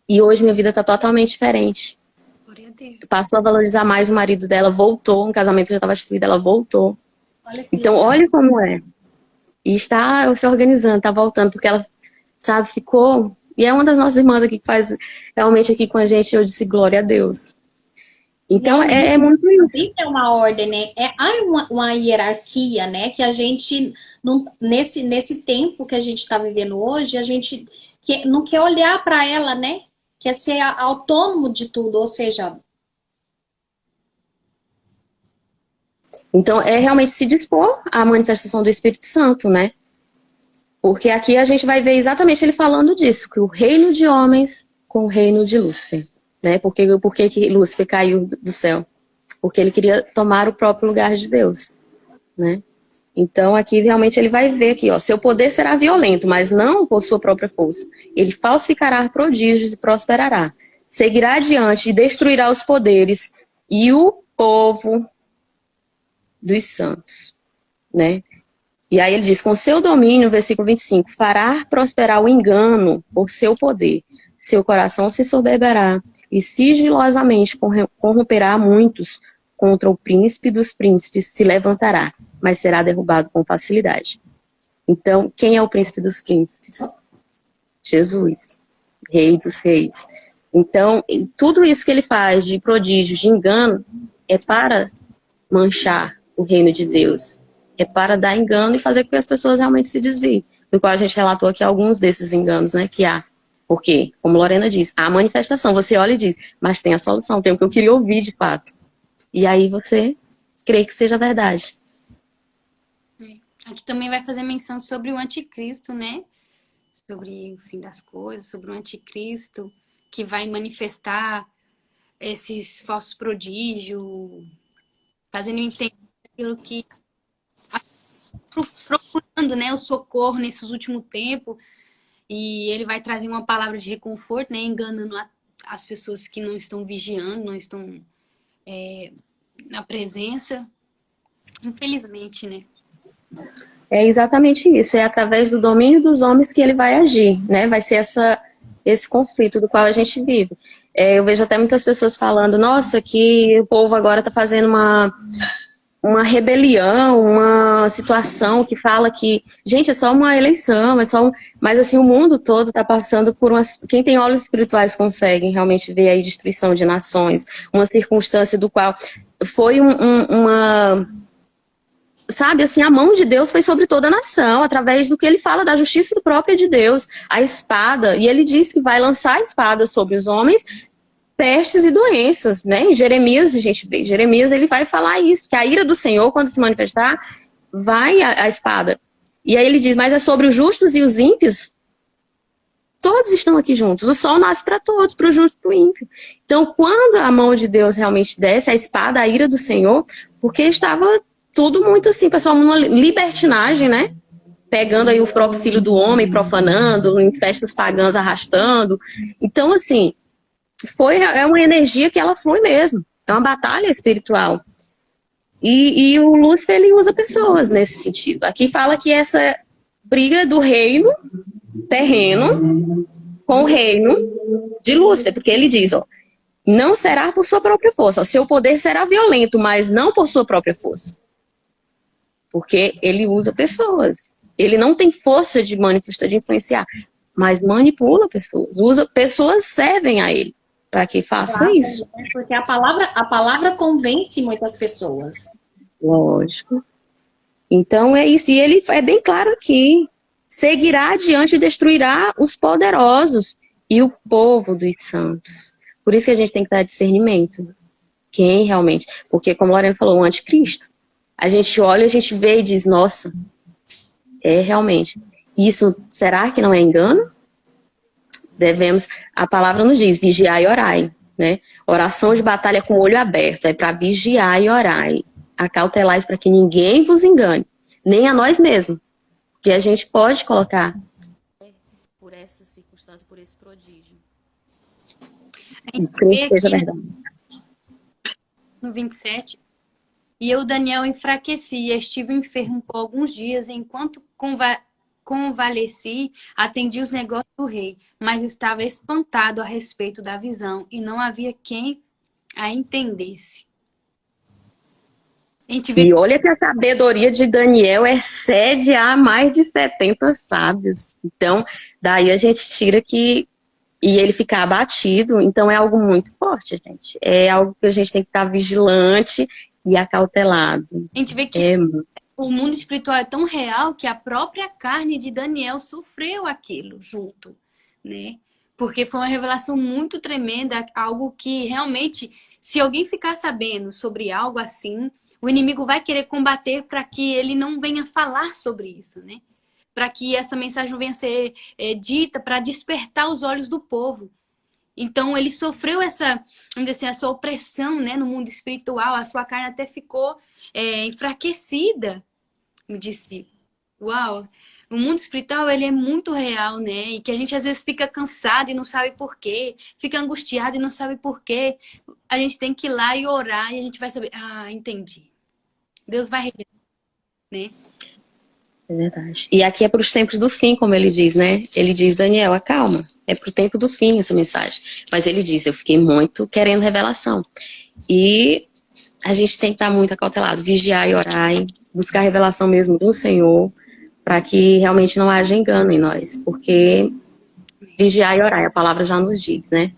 E hoje minha vida está totalmente diferente. Glória a Deus. Passou a valorizar mais o marido dela, voltou, um casamento já estava destruído, ela voltou. Olha que Então, legal. olha como é. E está se organizando, está voltando, porque ela, sabe, ficou... E é uma das nossas irmãs aqui que faz realmente aqui com a gente, eu disse glória a Deus. Então, é muito A isso. Bíblia é uma ordem, né? Há uma hierarquia, né? Que a gente, não, nesse tempo que a gente está vivendo hoje, a gente não quer olhar para ela, né? Quer ser autônomo de tudo, ou seja, Então, é realmente se dispor à manifestação do Espírito Santo, né? Porque aqui a gente vai ver exatamente ele falando disso, que o reino de homens com o reino de Lúcifer, né? Por que Lúcifer caiu do céu? Porque ele queria tomar o próprio lugar de Deus, né? Então aqui realmente ele vai ver aqui, ó, seu poder será violento, mas não por sua própria força. Ele falsificará prodígios e prosperará. Seguirá adiante e destruirá os poderes e o povo dos santos, né? E aí ele diz, com seu domínio, versículo 25, fará prosperar o engano por seu poder. Seu coração se soberberá e sigilosamente corromperá muitos. Contra o príncipe dos príncipes se levantará, mas será derrubado com facilidade. Então, quem é o príncipe dos príncipes? Jesus, rei dos reis. Então, tudo isso que ele faz de prodígio, de engano, é para manchar o reino de Deus. É para dar engano e fazer com que as pessoas realmente se desviem. Do qual a gente relatou aqui alguns desses enganos, né, que há. Porque, como Lorena diz, há manifestação. Você olha e diz, mas tem a solução, tem o que eu queria ouvir de fato. E aí você crê que seja verdade. Aqui também vai fazer menção sobre o anticristo, né? Sobre o fim das coisas, sobre o anticristo, que vai manifestar esses falsos prodígios, fazendo entender aquilo que procurando, né, o socorro nesses últimos tempos, e ele vai trazer uma palavra de reconforto, né, enganando as pessoas que não estão vigiando, não estão na presença, infelizmente, né? É exatamente isso. É através do domínio dos homens que ele vai agir, né? Vai ser esse conflito do qual a gente vive. Eu vejo até muitas pessoas falando, nossa, que o povo agora está fazendo uma rebelião, uma situação que fala que, gente, é só uma eleição, mas assim, o mundo todo está passando por quem tem olhos espirituais conseguem realmente ver aí destruição de nações, uma circunstância do qual foi sabe, assim, a mão de Deus foi sobre toda a nação, através do que ele fala da justiça própria de Deus, a espada, e ele diz que vai lançar a espada sobre os homens, pestes e doenças, né? Em Jeremias, a gente vê, Jeremias ele vai falar isso, que a ira do Senhor, quando se manifestar, vai a espada. E aí ele diz, mas é sobre os justos e os ímpios? Todos estão aqui juntos, o sol nasce para todos, para o justo e para o ímpio. Então, quando a mão de Deus realmente desce, a espada, a ira do Senhor, porque estava tudo muito assim, pessoal, uma libertinagem, né? Pegando aí o próprio filho do homem, profanando, em festas pagãs arrastando. Então, assim, é uma energia que ela flui mesmo. É uma batalha espiritual. E o Lúcifer, ele usa pessoas nesse sentido. Aqui fala que essa briga do reino terreno com o reino de Lúcifer, porque ele diz, ó, não será por sua própria força, ó, seu poder será violento, mas não por sua própria força. Porque ele usa pessoas. Ele não tem força de manifestar, de influenciar, mas manipula pessoas. Pessoas servem a ele para que faça isso. Porque a palavra convence muitas pessoas. Lógico. Então é isso. E ele é bem claro aqui. Seguirá adiante e destruirá os poderosos e o povo dos santos. Por isso que a gente tem que dar discernimento. Quem realmente... Porque, como a Lorena falou, o anticristo. A gente olha, a gente vê e diz, nossa, é realmente. Isso, será que não é engano? A palavra nos diz, vigiai e orai, né? Oração de batalha com o olho aberto, é para vigiar e orai. Acautelais para que ninguém vos engane, nem a nós mesmos, que a gente pode colocar. Por essa circunstância, por esse prodígio. A gente vê aqui no 27, e eu, Daniel, enfraqueci e estive enfermo por alguns dias, enquanto convalesci, atendi os negócios do rei, mas estava espantado a respeito da visão e não havia quem a entendesse. A gente vê E olha que a sabedoria de Daniel excede a mais de 70 sábios. Então, daí a gente tira que... E ele ficar abatido, então é algo muito forte, gente. É algo que a gente tem que estar vigilante e acautelado. a gente vê que É, o mundo espiritual é tão real que a própria carne de Daniel sofreu aquilo junto, né? Porque foi uma revelação muito tremenda, algo que realmente, se alguém ficar sabendo sobre algo assim, o inimigo vai querer combater para que ele não venha falar sobre isso, né? Para que essa mensagem não venha ser dita, para despertar os olhos do povo. Então ele sofreu essa, vamos dizer assim, essa opressão, né, no mundo espiritual, a sua carne até ficou enfraquecida. Me disse, uau, o mundo espiritual ele é muito real, né? E que a gente às vezes fica cansado e não sabe por quê, fica angustiado e não sabe por quê. A gente tem que ir lá e orar e a gente vai saber, entendi. Deus vai revelar, né? é verdade. E aqui é para os tempos do fim, como ele diz, né? Ele diz, Daniel, acalma. É para o tempo do fim essa mensagem. Mas ele diz, eu fiquei muito querendo revelação. E a gente tem que estar muito acautelado, vigiar e orar, e buscar a revelação mesmo do Senhor, para que realmente não haja engano em nós. Porque vigiar e orar, a palavra já nos diz, né?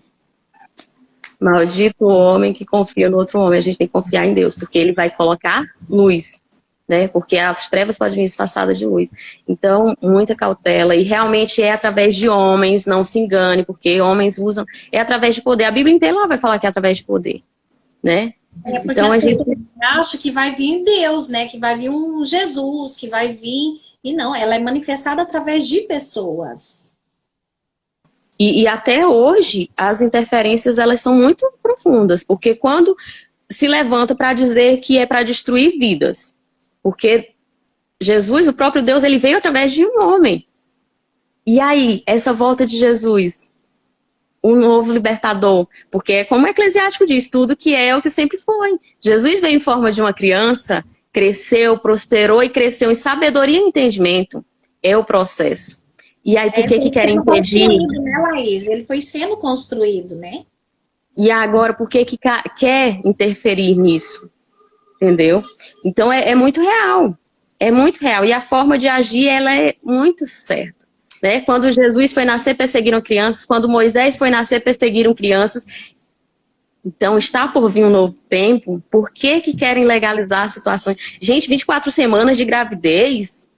Maldito o homem que confia no outro homem. A gente tem que confiar em Deus, porque ele vai colocar luz, né? Porque as trevas podem vir disfarçadas de luz. Então, muita cautela. E realmente é através de homens, não se engane, porque homens usam... É através de poder. A Bíblia inteira vai falar que é através de poder, né? É porque Então, as a gente... pessoas acham que vai vir Deus, né? Que vai vir um Jesus, que vai vir... E não, ela é manifestada através de pessoas. E até hoje, as interferências, elas são muito profundas. Porque quando se levanta para dizer que é para destruir vidas... Porque Jesus, o próprio Deus, ele veio através de um homem. E aí, essa volta de Jesus, um novo libertador, porque é como o Eclesiástico diz, tudo que é o que sempre foi. Jesus veio em forma de uma criança, cresceu, prosperou e cresceu em sabedoria e entendimento. É o processo. E aí, por que que querem impedir? Né, Laís? Ele foi sendo construído, né? E agora, por que que quer interferir nisso? Entendeu? Então, é muito real. É muito real. E a forma de agir, ela é muito certa. Né? Quando Jesus foi nascer, perseguiram crianças. Quando Moisés foi nascer, perseguiram crianças. Então, está por vir um novo tempo. Por que que querem legalizar situações? Gente, 24 semanas de gravidez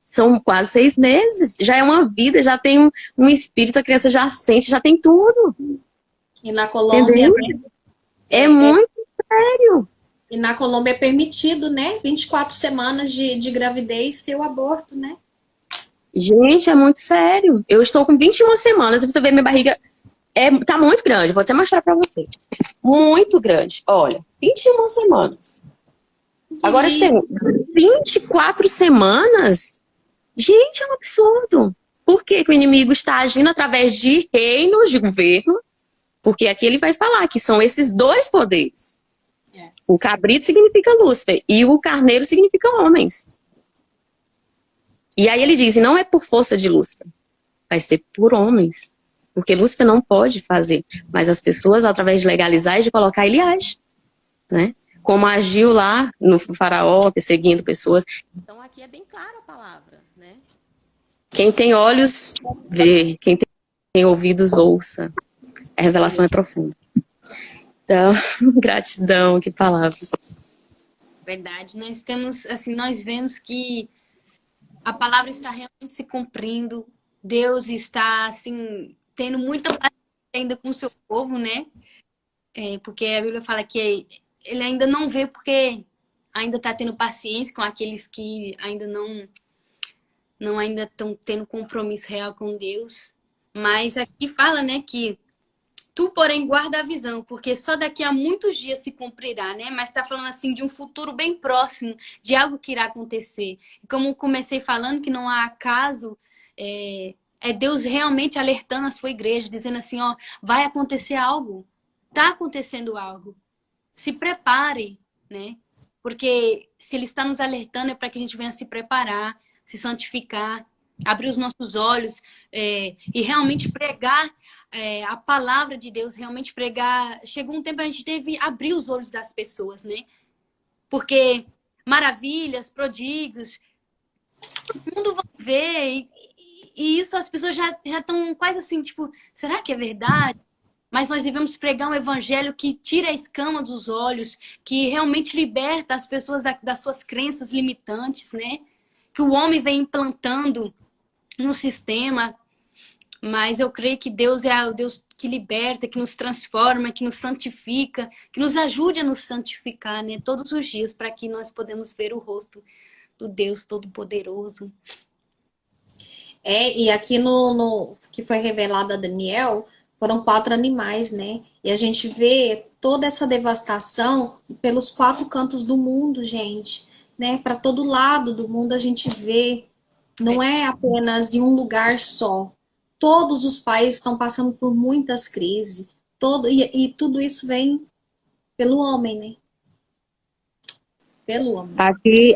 são quase 6 meses. Já é uma vida, já tem um espírito, a criança já sente, já tem tudo. E na Colômbia... Entendeu? É muito sério. E na Colômbia é permitido, né? 24 semanas de gravidez ter o aborto, né? Gente, é muito sério. Eu estou com 21 semanas, você vê minha barriga tá muito grande. Vou até mostrar pra você. Muito grande. Olha, 21 semanas. Agora eu tenho 24 semanas. Gente, é um absurdo. Por que que o inimigo está agindo através de reinos de governo? Porque aqui ele vai falar que são esses dois poderes. O cabrito significa Lúcifer e o carneiro significa homens. E aí ele diz, não é por força de Lúcifer, vai ser por homens. Porque Lúcifer não pode fazer, mas as pessoas, através de legalizar e de colocar, ele age. Né? Como agiu lá no faraó, perseguindo pessoas. Então aqui é bem clara a palavra, né? Quem tem olhos, vê. Quem tem ouvidos, ouça. A revelação é profunda. Então, gratidão, que palavra. Verdade. Nós temos, assim, nós vemos que a palavra está realmente se cumprindo. Deus está, assim, tendo muita paciência ainda com o seu povo, né? Porque a Bíblia fala que ele ainda não vê porque ainda está tendo paciência com aqueles que ainda não ainda estão tendo compromisso real com Deus. Mas aqui fala, né, que tu, porém, guarda a visão, porque só daqui a muitos dias se cumprirá, né? Mas está falando, assim, de um futuro bem próximo, de algo que irá acontecer. E como comecei falando que não há acaso, é Deus realmente alertando a sua igreja, dizendo assim, ó, vai acontecer algo. Tá acontecendo algo. Se prepare, né? Porque se Ele está nos alertando é para que a gente venha se preparar, se santificar, abrir os nossos olhos e realmente pregar a palavra de Deus, realmente pregar. Chegou um tempo a gente teve abrir os olhos das pessoas, né? Porque maravilhas, prodígios, todo mundo vai ver e isso as pessoas já estão quase assim, tipo, será que é verdade? Mas nós devemos pregar um evangelho que tira a escama dos olhos, que realmente liberta as pessoas das suas crenças limitantes, né? Que o homem vem implantando no sistema. Mas eu creio que Deus é o Deus que liberta, que nos transforma, que nos santifica, que nos ajude a nos santificar, né? Todos os dias, para que nós podemos ver o rosto do Deus Todo-Poderoso. E aqui no que foi revelado a Daniel, foram 4 animais, né? E a gente vê toda essa devastação pelos 4 cantos do mundo, gente, né? Para todo lado do mundo a gente vê, não é apenas em um lugar só. Todos os países estão passando por muitas crises, e tudo isso vem pelo homem, né? Pelo homem.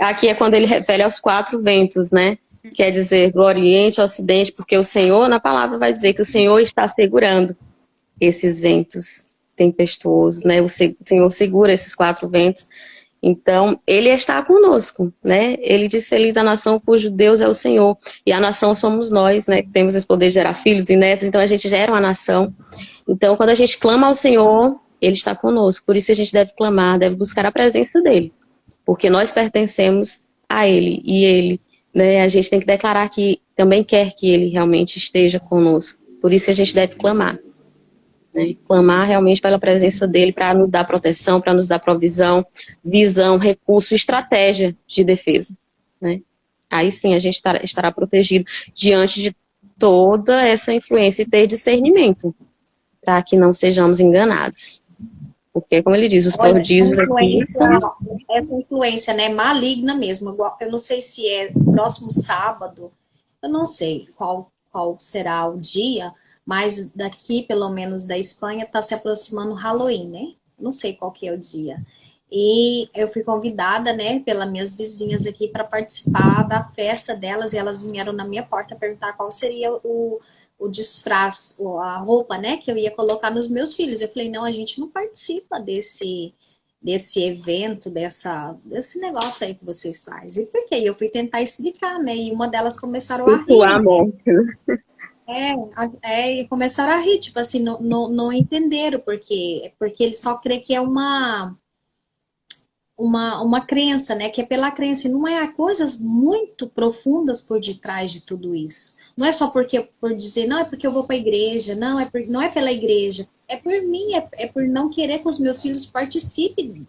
Aqui é quando ele refere aos 4 ventos, né? Quer dizer, do Oriente ao Ocidente, porque o Senhor, na palavra, vai dizer que o Senhor está segurando esses ventos tempestuosos, né? O Senhor segura esses 4 ventos. Então, ele está conosco, né? Ele diz: feliz a nação cujo Deus é o Senhor. E a nação somos nós, né? Que temos esse poder de gerar filhos e netos, então a gente gera uma nação. Então, quando a gente clama ao Senhor, ele está conosco. Por isso a gente deve clamar, deve buscar a presença dele. Porque nós pertencemos a ele e ele, né? A gente tem que declarar que também quer que ele realmente esteja conosco. Por isso que a gente deve clamar. Né? Clamar realmente pela presença dele para nos dar proteção, para nos dar provisão, visão, recurso, estratégia de defesa. Né? Aí sim a gente estará protegido diante de toda essa influência e ter discernimento para que não sejamos enganados. Porque, como ele diz, os prodígios aqui... Essa influência, né, maligna mesmo. Eu não sei se é próximo sábado, eu não sei qual será o dia, mas daqui, pelo menos da Espanha, está se aproximando o Halloween, né? Não sei qual que é o dia. E eu fui convidada, né, pelas minhas vizinhas aqui para participar da festa delas, e elas vieram na minha porta perguntar qual seria o disfraz, a roupa, né, que eu ia colocar nos meus filhos. Eu falei, não, a gente não participa desse evento, desse negócio aí que vocês fazem. E por quê? Eu fui tentar explicar, né, e uma delas começaram a rir. E começaram a rir, tipo assim, não entenderam, porque eles só creem que é uma crença, né? Que é pela crença, e não é, há coisas muito profundas por detrás de tudo isso. Não é só por dizer, não, é porque eu vou para a igreja, não é pela igreja, é por mim, é por não querer que os meus filhos participem,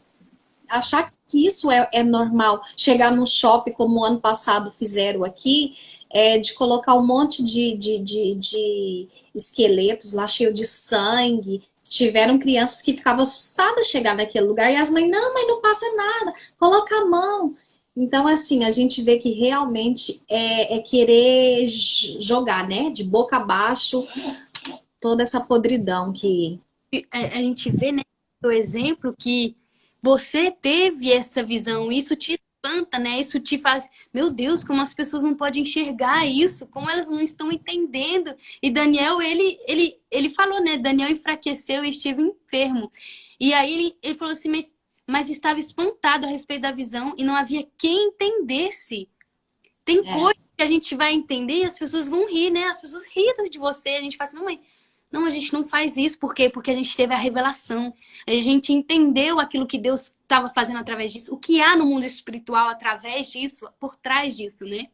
achar que isso é normal. Chegar num shopping, como o ano passado fizeram aqui, de colocar um monte de esqueletos lá, cheio de sangue. Tiveram crianças que ficavam assustadas chegar naquele lugar, e as mães, não, mas não passa nada, coloca a mão. Então, assim, a gente vê que realmente é querer jogar, né, de boca abaixo, toda essa podridão que... A gente vê, né, o exemplo que você teve essa visão, isso te espanta, né? Isso te faz, meu Deus, como as pessoas não podem enxergar isso, como elas não estão entendendo. E Daniel, ele falou, né? Daniel enfraqueceu e esteve enfermo. E aí ele falou assim, mas estava espantado a respeito da visão e não havia quem entendesse. Tem coisa que a gente vai entender e as pessoas vão rir, né? As pessoas riem de você, a gente fala assim, não, mãe, não, a gente não faz isso. Por quê? Porque a gente teve a revelação. A gente entendeu aquilo que Deus estava fazendo através disso. O que há no mundo espiritual através disso, por trás disso, né?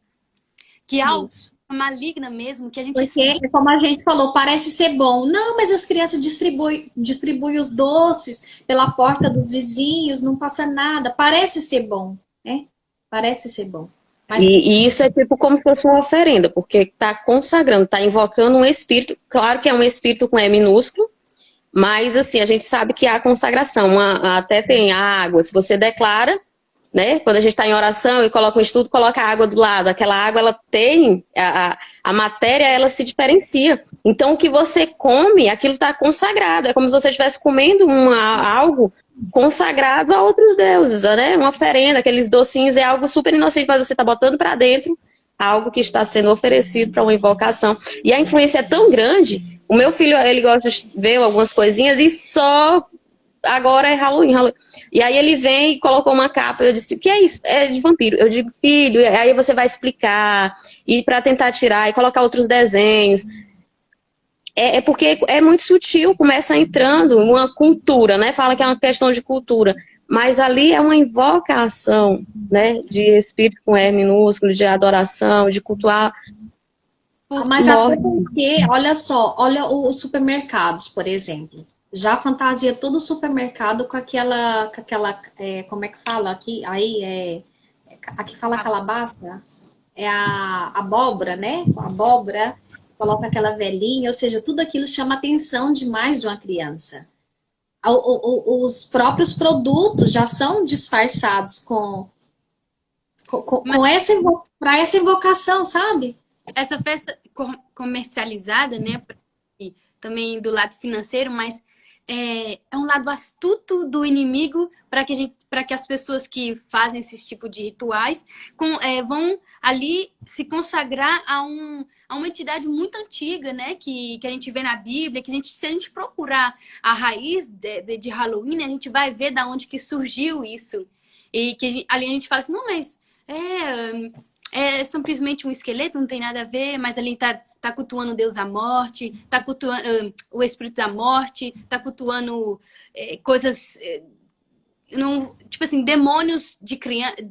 Que há algo maligna mesmo, que a gente... Porque, como a gente falou, parece ser bom. Não, mas as crianças distribuem os doces pela porta dos vizinhos, não passa nada. Parece ser bom, né? Parece ser bom. Mas... E isso é tipo como se fosse uma oferenda, porque está consagrando, está invocando um espírito, claro que é um espírito com E minúsculo, mas assim, a gente sabe que há consagração, até tem a água, se você declara, né, quando a gente está em oração e coloca um estudo, coloca a água do lado, aquela água, ela tem, a matéria, ela se diferencia, então o que você come, aquilo está consagrado, é como se você estivesse comendo algo consagrado a outros deuses, né? Uma oferenda, aqueles docinhos, é algo super inocente, mas você está botando para dentro algo que está sendo oferecido para uma invocação. E a influência é tão grande, o meu filho, ele gosta de ver algumas coisinhas e só agora é Halloween, Halloween. E aí ele vem e colocou uma capa, eu disse, o que é isso? É de vampiro. Eu digo, filho, aí você vai explicar, e para tentar tirar, e colocar outros desenhos. É porque é muito sutil, começa entrando uma cultura, né? Fala que é uma questão de cultura. Mas ali é uma invocação, né? De espírito com E minúsculo, de adoração, de cultuar. Mas até porque, olha só, olha os supermercados, por exemplo. Já fantasia todo o supermercado com aquela como é que fala aqui? Aqui fala calabaça, é a abóbora, né? A abóbora, coloca aquela velhinha, ou seja, tudo aquilo chama a atenção demais de uma criança. Os próprios produtos já são disfarçados para essa invocação, sabe? Essa festa comercializada, né? E também do lado financeiro, mas é um lado astuto do inimigo para que as pessoas que fazem esse tipo de rituais vão ali se consagrar a uma entidade muito antiga, né? Que a gente vê na Bíblia, se a gente procurar a raiz de Halloween, a gente vai ver da onde que surgiu isso. E que ali a gente fala assim, não, mas é simplesmente um esqueleto, não tem nada a ver, mas ali tá cultuando o Deus da morte, tá cultuando o espírito da morte, tá cultuando coisas, tipo assim, demônios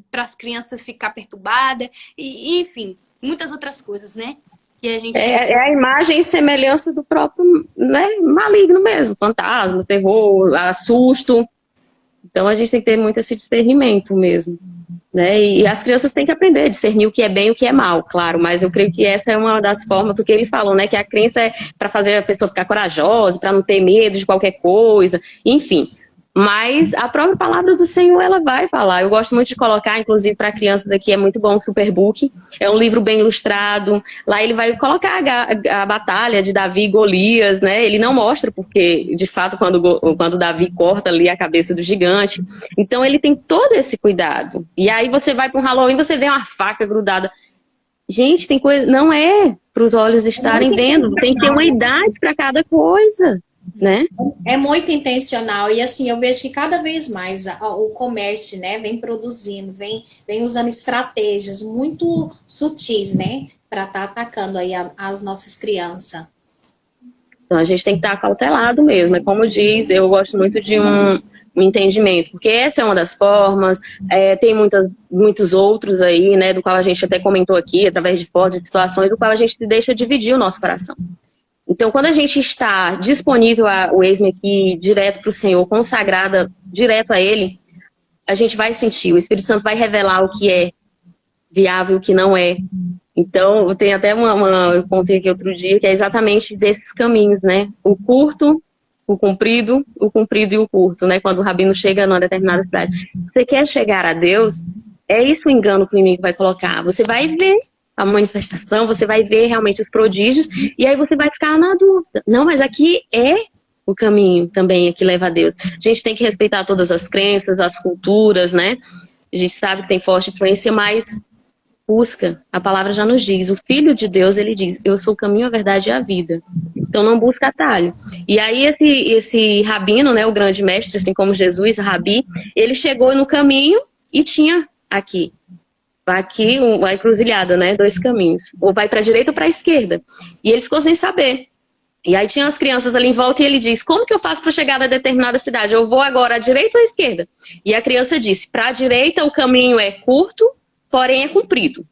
para as crianças ficar perturbadas, e enfim, muitas outras coisas, né? Que a gente... É a imagem e semelhança do próprio, né, maligno mesmo, fantasma, terror, assusto. Então a gente tem que ter muito esse discernimento mesmo. Né? E as crianças têm que aprender a discernir o que é bem e o que é mal, claro, mas eu creio que essa é uma das formas, porque eles falam, né, que a crença é para fazer a pessoa ficar corajosa, para não ter medo de qualquer coisa, enfim. Mas a própria palavra do Senhor, ela vai falar. Eu gosto muito de colocar, inclusive para a criança daqui, é muito bom o Superbook. É um livro bem ilustrado. Lá ele vai colocar a batalha de Davi e Golias, né? Ele não mostra porque, de fato, quando Davi corta ali a cabeça do gigante. Então ele tem todo esse cuidado. E aí você vai para um Halloween, você vê uma faca grudada. Gente, tem coisa... Não é para os olhos estarem vendo. Tem que ter uma idade para cada coisa. Né? É muito intencional e assim eu vejo que cada vez mais o comércio, né, vem produzindo, vem usando estratégias muito sutis, né, para estar atacando aí as nossas crianças. Então a gente tem que estar cautelado mesmo. É como diz, eu gosto muito de um entendimento, porque essa é uma das formas. Tem muitos outros aí, né, do qual a gente até comentou aqui, através de fotos, de situações, do qual a gente deixa dividir o nosso coração. Então, quando a gente está disponível o eis-me aqui, direto para o Senhor, consagrada direto a Ele, a gente vai sentir, o Espírito Santo vai revelar o que é viável e o que não é. Então, tem até eu contei aqui outro dia, que é exatamente desses caminhos, né? O curto, o comprido e o curto, né? Quando o rabino chega numa determinada cidade. Você quer chegar a Deus, é isso o engano que o inimigo vai colocar. Você vai ver a manifestação, você vai ver realmente os prodígios, e aí você vai ficar na dúvida. Não, mas aqui é o caminho também que leva a Deus. A gente tem que respeitar todas as crenças, as culturas, né? A gente sabe que tem forte influência, mas busca. A palavra já nos diz. O Filho de Deus, ele diz, eu sou o caminho, a verdade e a vida. Então não busca atalho. E aí esse rabino, né, o grande mestre, assim como Jesus, Rabi, ele chegou no caminho e tinha aqui uma encruzilhada, né? 2 caminhos. Ou vai para a direita ou para a esquerda. E ele ficou sem saber. E aí tinha as crianças ali em volta e ele diz, como que eu faço para chegar a determinada cidade? Eu vou agora à direita ou à esquerda? E a criança disse, para a direita o caminho é curto, porém é comprido.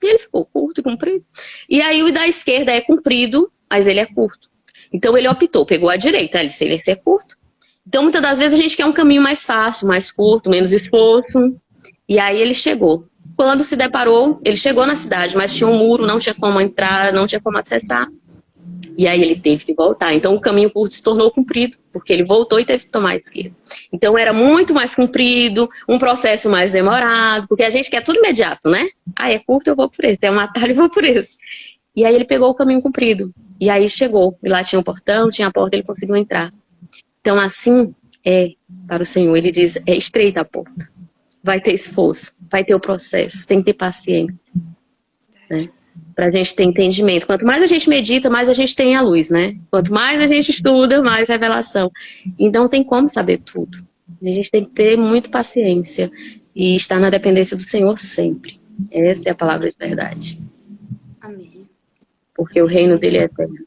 E ele ficou curto e comprido. E aí o da esquerda é comprido, mas ele é curto. Então ele optou, pegou a direita, ele disse, ele é curto. Então muitas das vezes a gente quer um caminho mais fácil, mais curto, menos esforço. E aí ele chegou. Quando se deparou, ele chegou na cidade, mas tinha um muro, não tinha como entrar, não tinha como acessar. E aí ele teve que voltar. Então o caminho curto se tornou comprido, porque ele voltou e teve que tomar a esquerda. Então era muito mais comprido, um processo mais demorado, porque a gente quer tudo imediato, né? É curto, eu vou por esse. Tem um atalho, eu vou por esse. E aí ele pegou o caminho comprido. E aí chegou. E lá tinha um portão, tinha a porta, ele conseguiu entrar. Então assim é para o Senhor. Ele diz, é estreita a porta. Vai ter esforço, vai ter o processo, tem que ter paciência. né? Para a gente ter entendimento. Quanto mais a gente medita, mais a gente tem a luz, né? Quanto mais a gente estuda, mais revelação. Então não tem como saber tudo. A gente tem que ter muita paciência e estar na dependência do Senhor sempre. Essa é a palavra de verdade. Amém. Porque o reino dele é eterno.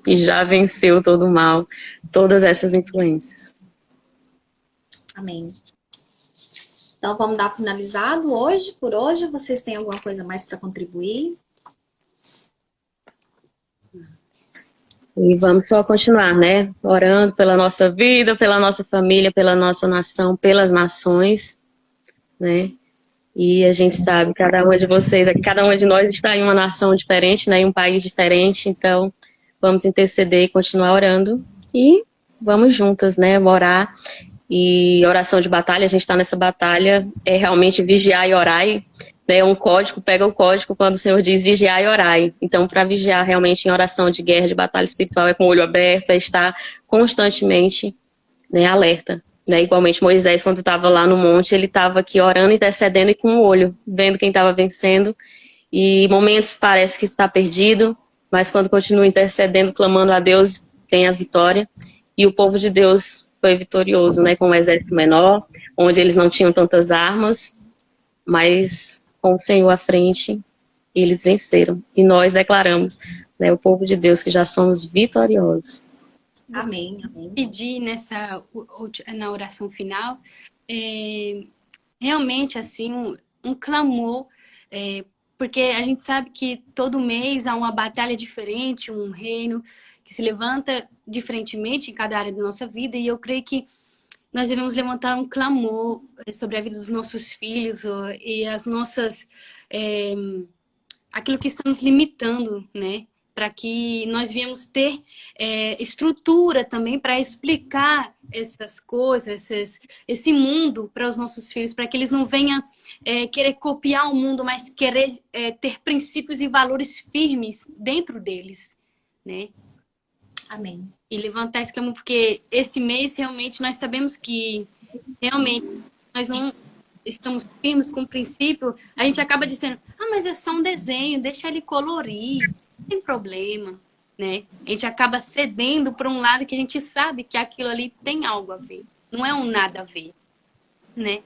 E já venceu todo o mal, todas essas influências. Amém. Então vamos dar finalizado hoje, por hoje. Vocês têm alguma coisa mais para contribuir? E vamos só continuar, né? Orando pela nossa vida, pela nossa família, pela nossa nação, pelas nações, né? E a gente sabe, cada uma de vocês, cada uma de nós está em uma nação diferente, né? Em um país diferente, então vamos interceder e continuar orando. E vamos juntas, né? Orar. E oração de batalha, a gente está nessa batalha, é realmente vigiar e orar. Né, um código, pega o código quando o Senhor diz vigiar e orai. Então, para vigiar realmente em oração de guerra, de batalha espiritual, é com o olho aberto, é estar constantemente, né, alerta. Né? Igualmente Moisés, quando estava lá no monte, ele estava aqui orando, intercedendo e com o olho, vendo quem estava vencendo. E momentos parece que está perdido, mas quando continua intercedendo, clamando a Deus, tem a vitória. E o povo de Deus foi vitorioso, né, com um exército menor, onde eles não tinham tantas armas, mas com o Senhor à frente, eles venceram. E nós declaramos, né, o povo de Deus, que já somos vitoriosos. Amém, amém. Pedir na oração final, realmente, assim, um clamor, porque a gente sabe que todo mês há uma batalha diferente, um reino que se levanta diferentemente em cada área da nossa vida, e eu creio que nós devemos levantar um clamor sobre a vida dos nossos filhos e as nossas... aquilo que está nos limitando, né? Para que nós viemos ter estrutura também para explicar essas coisas, esse mundo para os nossos filhos, para que eles não venham querer copiar o mundo, mas querer ter princípios e valores firmes dentro deles, né? Amém. E levantar esse clamor, porque esse mês realmente nós sabemos que realmente nós não estamos firmes com o princípio, a gente acaba dizendo, mas é só um desenho, deixa ele colorir, não tem problema, né? A gente acaba cedendo para um lado que a gente sabe que aquilo ali tem algo a ver, não é um nada a ver, né?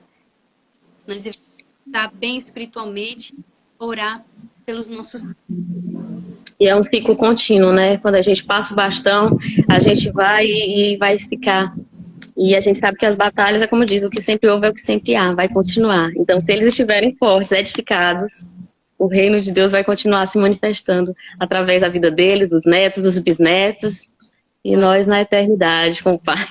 Nós devemos estar bem espiritualmente, orar pelos nossos... E é um ciclo contínuo, né? Quando a gente passa o bastão, a gente vai e vai ficar. E a gente sabe que as batalhas, é como diz, o que sempre houve é o que sempre há, vai continuar. Então, se eles estiverem fortes, edificados, o reino de Deus vai continuar se manifestando através da vida deles, dos netos, dos bisnetos, e nós na eternidade com o Pai.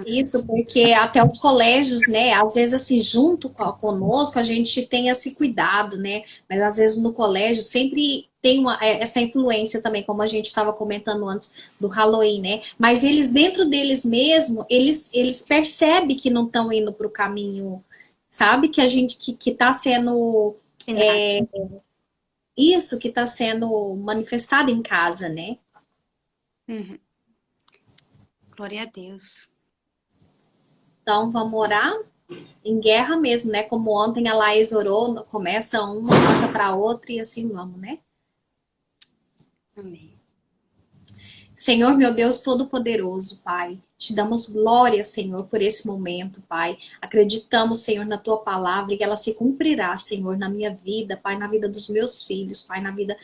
Isso, porque até os colégios, né, às vezes assim, junto conosco, a gente tem esse cuidado, né, mas às vezes no colégio sempre tem essa influência também, como a gente estava comentando antes do Halloween, né, mas eles, dentro deles mesmo, eles percebem que não estão indo para o caminho, sabe, que a gente, que está sendo, isso que está sendo manifestado em casa, né. Uhum. Glória a Deus. Então, vamos orar em guerra mesmo, né? Como ontem a Laís orou, começa uma, passa para outra e assim vamos, né? Amém. Senhor, meu Deus Todo-Poderoso, Pai, te damos glória, Senhor, por esse momento, Pai. Acreditamos, Senhor, na Tua palavra e que ela se cumprirá, Senhor, na minha vida, Pai, na vida dos meus filhos, Pai, na vida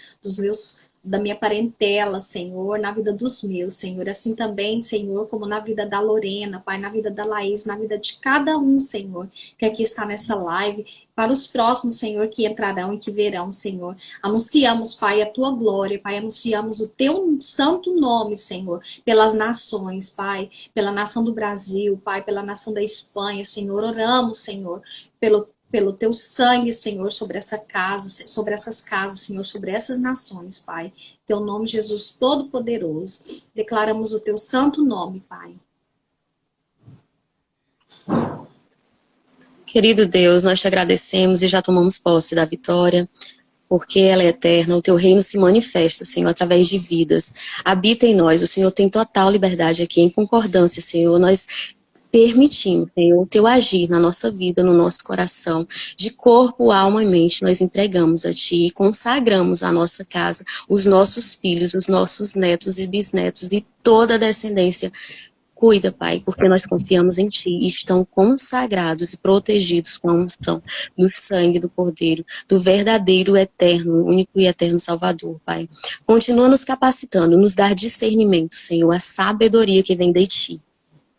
da minha parentela, Senhor, na vida dos meus, Senhor, assim também, Senhor, como na vida da Lorena, Pai, na vida da Laís, na vida de cada um, Senhor, que aqui está nessa live, para os próximos, Senhor, que entrarão e que verão, Senhor. Anunciamos, Pai, a Tua glória, Pai, anunciamos o Teu santo nome, Senhor, pelas nações, Pai, pela nação do Brasil, Pai, pela nação da Espanha, Senhor, oramos, Senhor, pelo Teu sangue, Senhor, sobre essa casa, sobre essas casas, Senhor, sobre essas nações, Pai. Teu nome, Jesus Todo-Poderoso. Declaramos o Teu santo nome, Pai. Querido Deus, nós te agradecemos e já tomamos posse da vitória, porque ela é eterna, o Teu reino se manifesta, Senhor, através de vidas. Habita em nós, o Senhor tem total liberdade aqui, em concordância, Senhor. Nós permitindo, Senhor, o teu agir na nossa vida, no nosso coração, de corpo, alma e mente, nós entregamos a ti e consagramos a nossa casa, os nossos filhos, os nossos netos e bisnetos e toda a descendência. Cuida, Pai, porque nós confiamos em Ti e estão consagrados e protegidos com a unção do sangue do Cordeiro, do verdadeiro, eterno, único e eterno Salvador, Pai. Continua nos capacitando, nos dar discernimento, Senhor, a sabedoria que vem de Ti,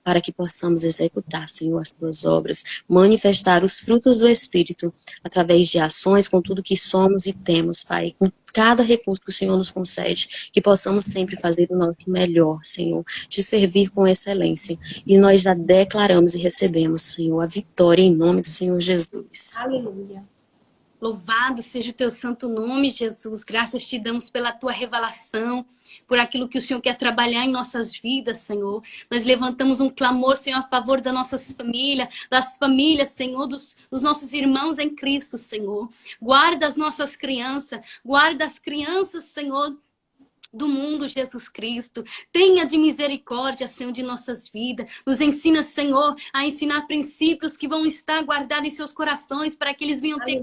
para que possamos executar, Senhor, as Tuas obras, manifestar os frutos do Espírito, através de ações, com tudo que somos e temos, Pai, com cada recurso que o Senhor nos concede, que possamos sempre fazer o nosso melhor, Senhor, te servir com excelência. E nós já declaramos e recebemos, Senhor, a vitória em nome do Senhor Jesus. Aleluia. Louvado seja o teu santo nome, Jesus. Graças te damos pela tua revelação, por aquilo que o Senhor quer trabalhar em nossas vidas, Senhor. Nós levantamos um clamor, Senhor, a favor das nossas famílias, Senhor, dos nossos irmãos em Cristo, Senhor. Guarda as nossas crianças, guarda as crianças, Senhor, do mundo, Jesus Cristo. Tenha de misericórdia, Senhor, de nossas vidas. Nos ensina, Senhor, a ensinar princípios que vão estar guardados em seus corações, para que eles venham ter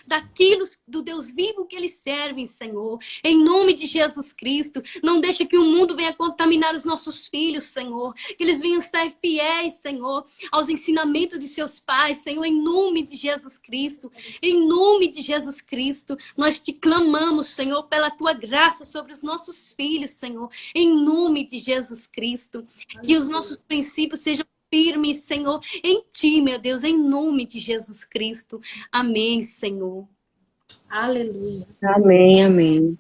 daquilo do Deus vivo que eles servem, Senhor. Em nome de Jesus Cristo, não deixa que o mundo venha contaminar os nossos filhos, Senhor. Que eles venham estar fiéis, Senhor, aos ensinamentos de seus pais, Senhor, em nome de Jesus Cristo. Em nome de Jesus Cristo, nós te clamamos, Senhor, pela tua graça sobre os nossos filhos, Senhor. Em nome de Jesus Cristo, que os nossos princípios sejam firmes, Senhor, em ti, meu Deus, em nome de Jesus Cristo. Amém, Senhor. Aleluia. Amém, amém.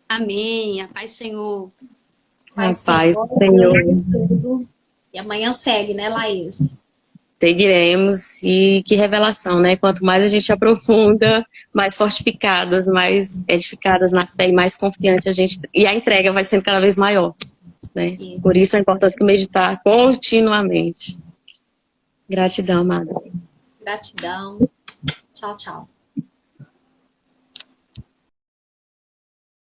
Amém. A paz, Senhor. A paz, Senhor. E amanhã segue, né, Laís? Seguiremos, e que revelação, né? Quanto mais a gente aprofunda, mais fortificadas, mais edificadas na fé e mais confiante a gente, e a entrega vai sendo cada vez maior. Né? Por isso a importância de meditar continuamente. Gratidão, amada. Gratidão. Tchau, tchau.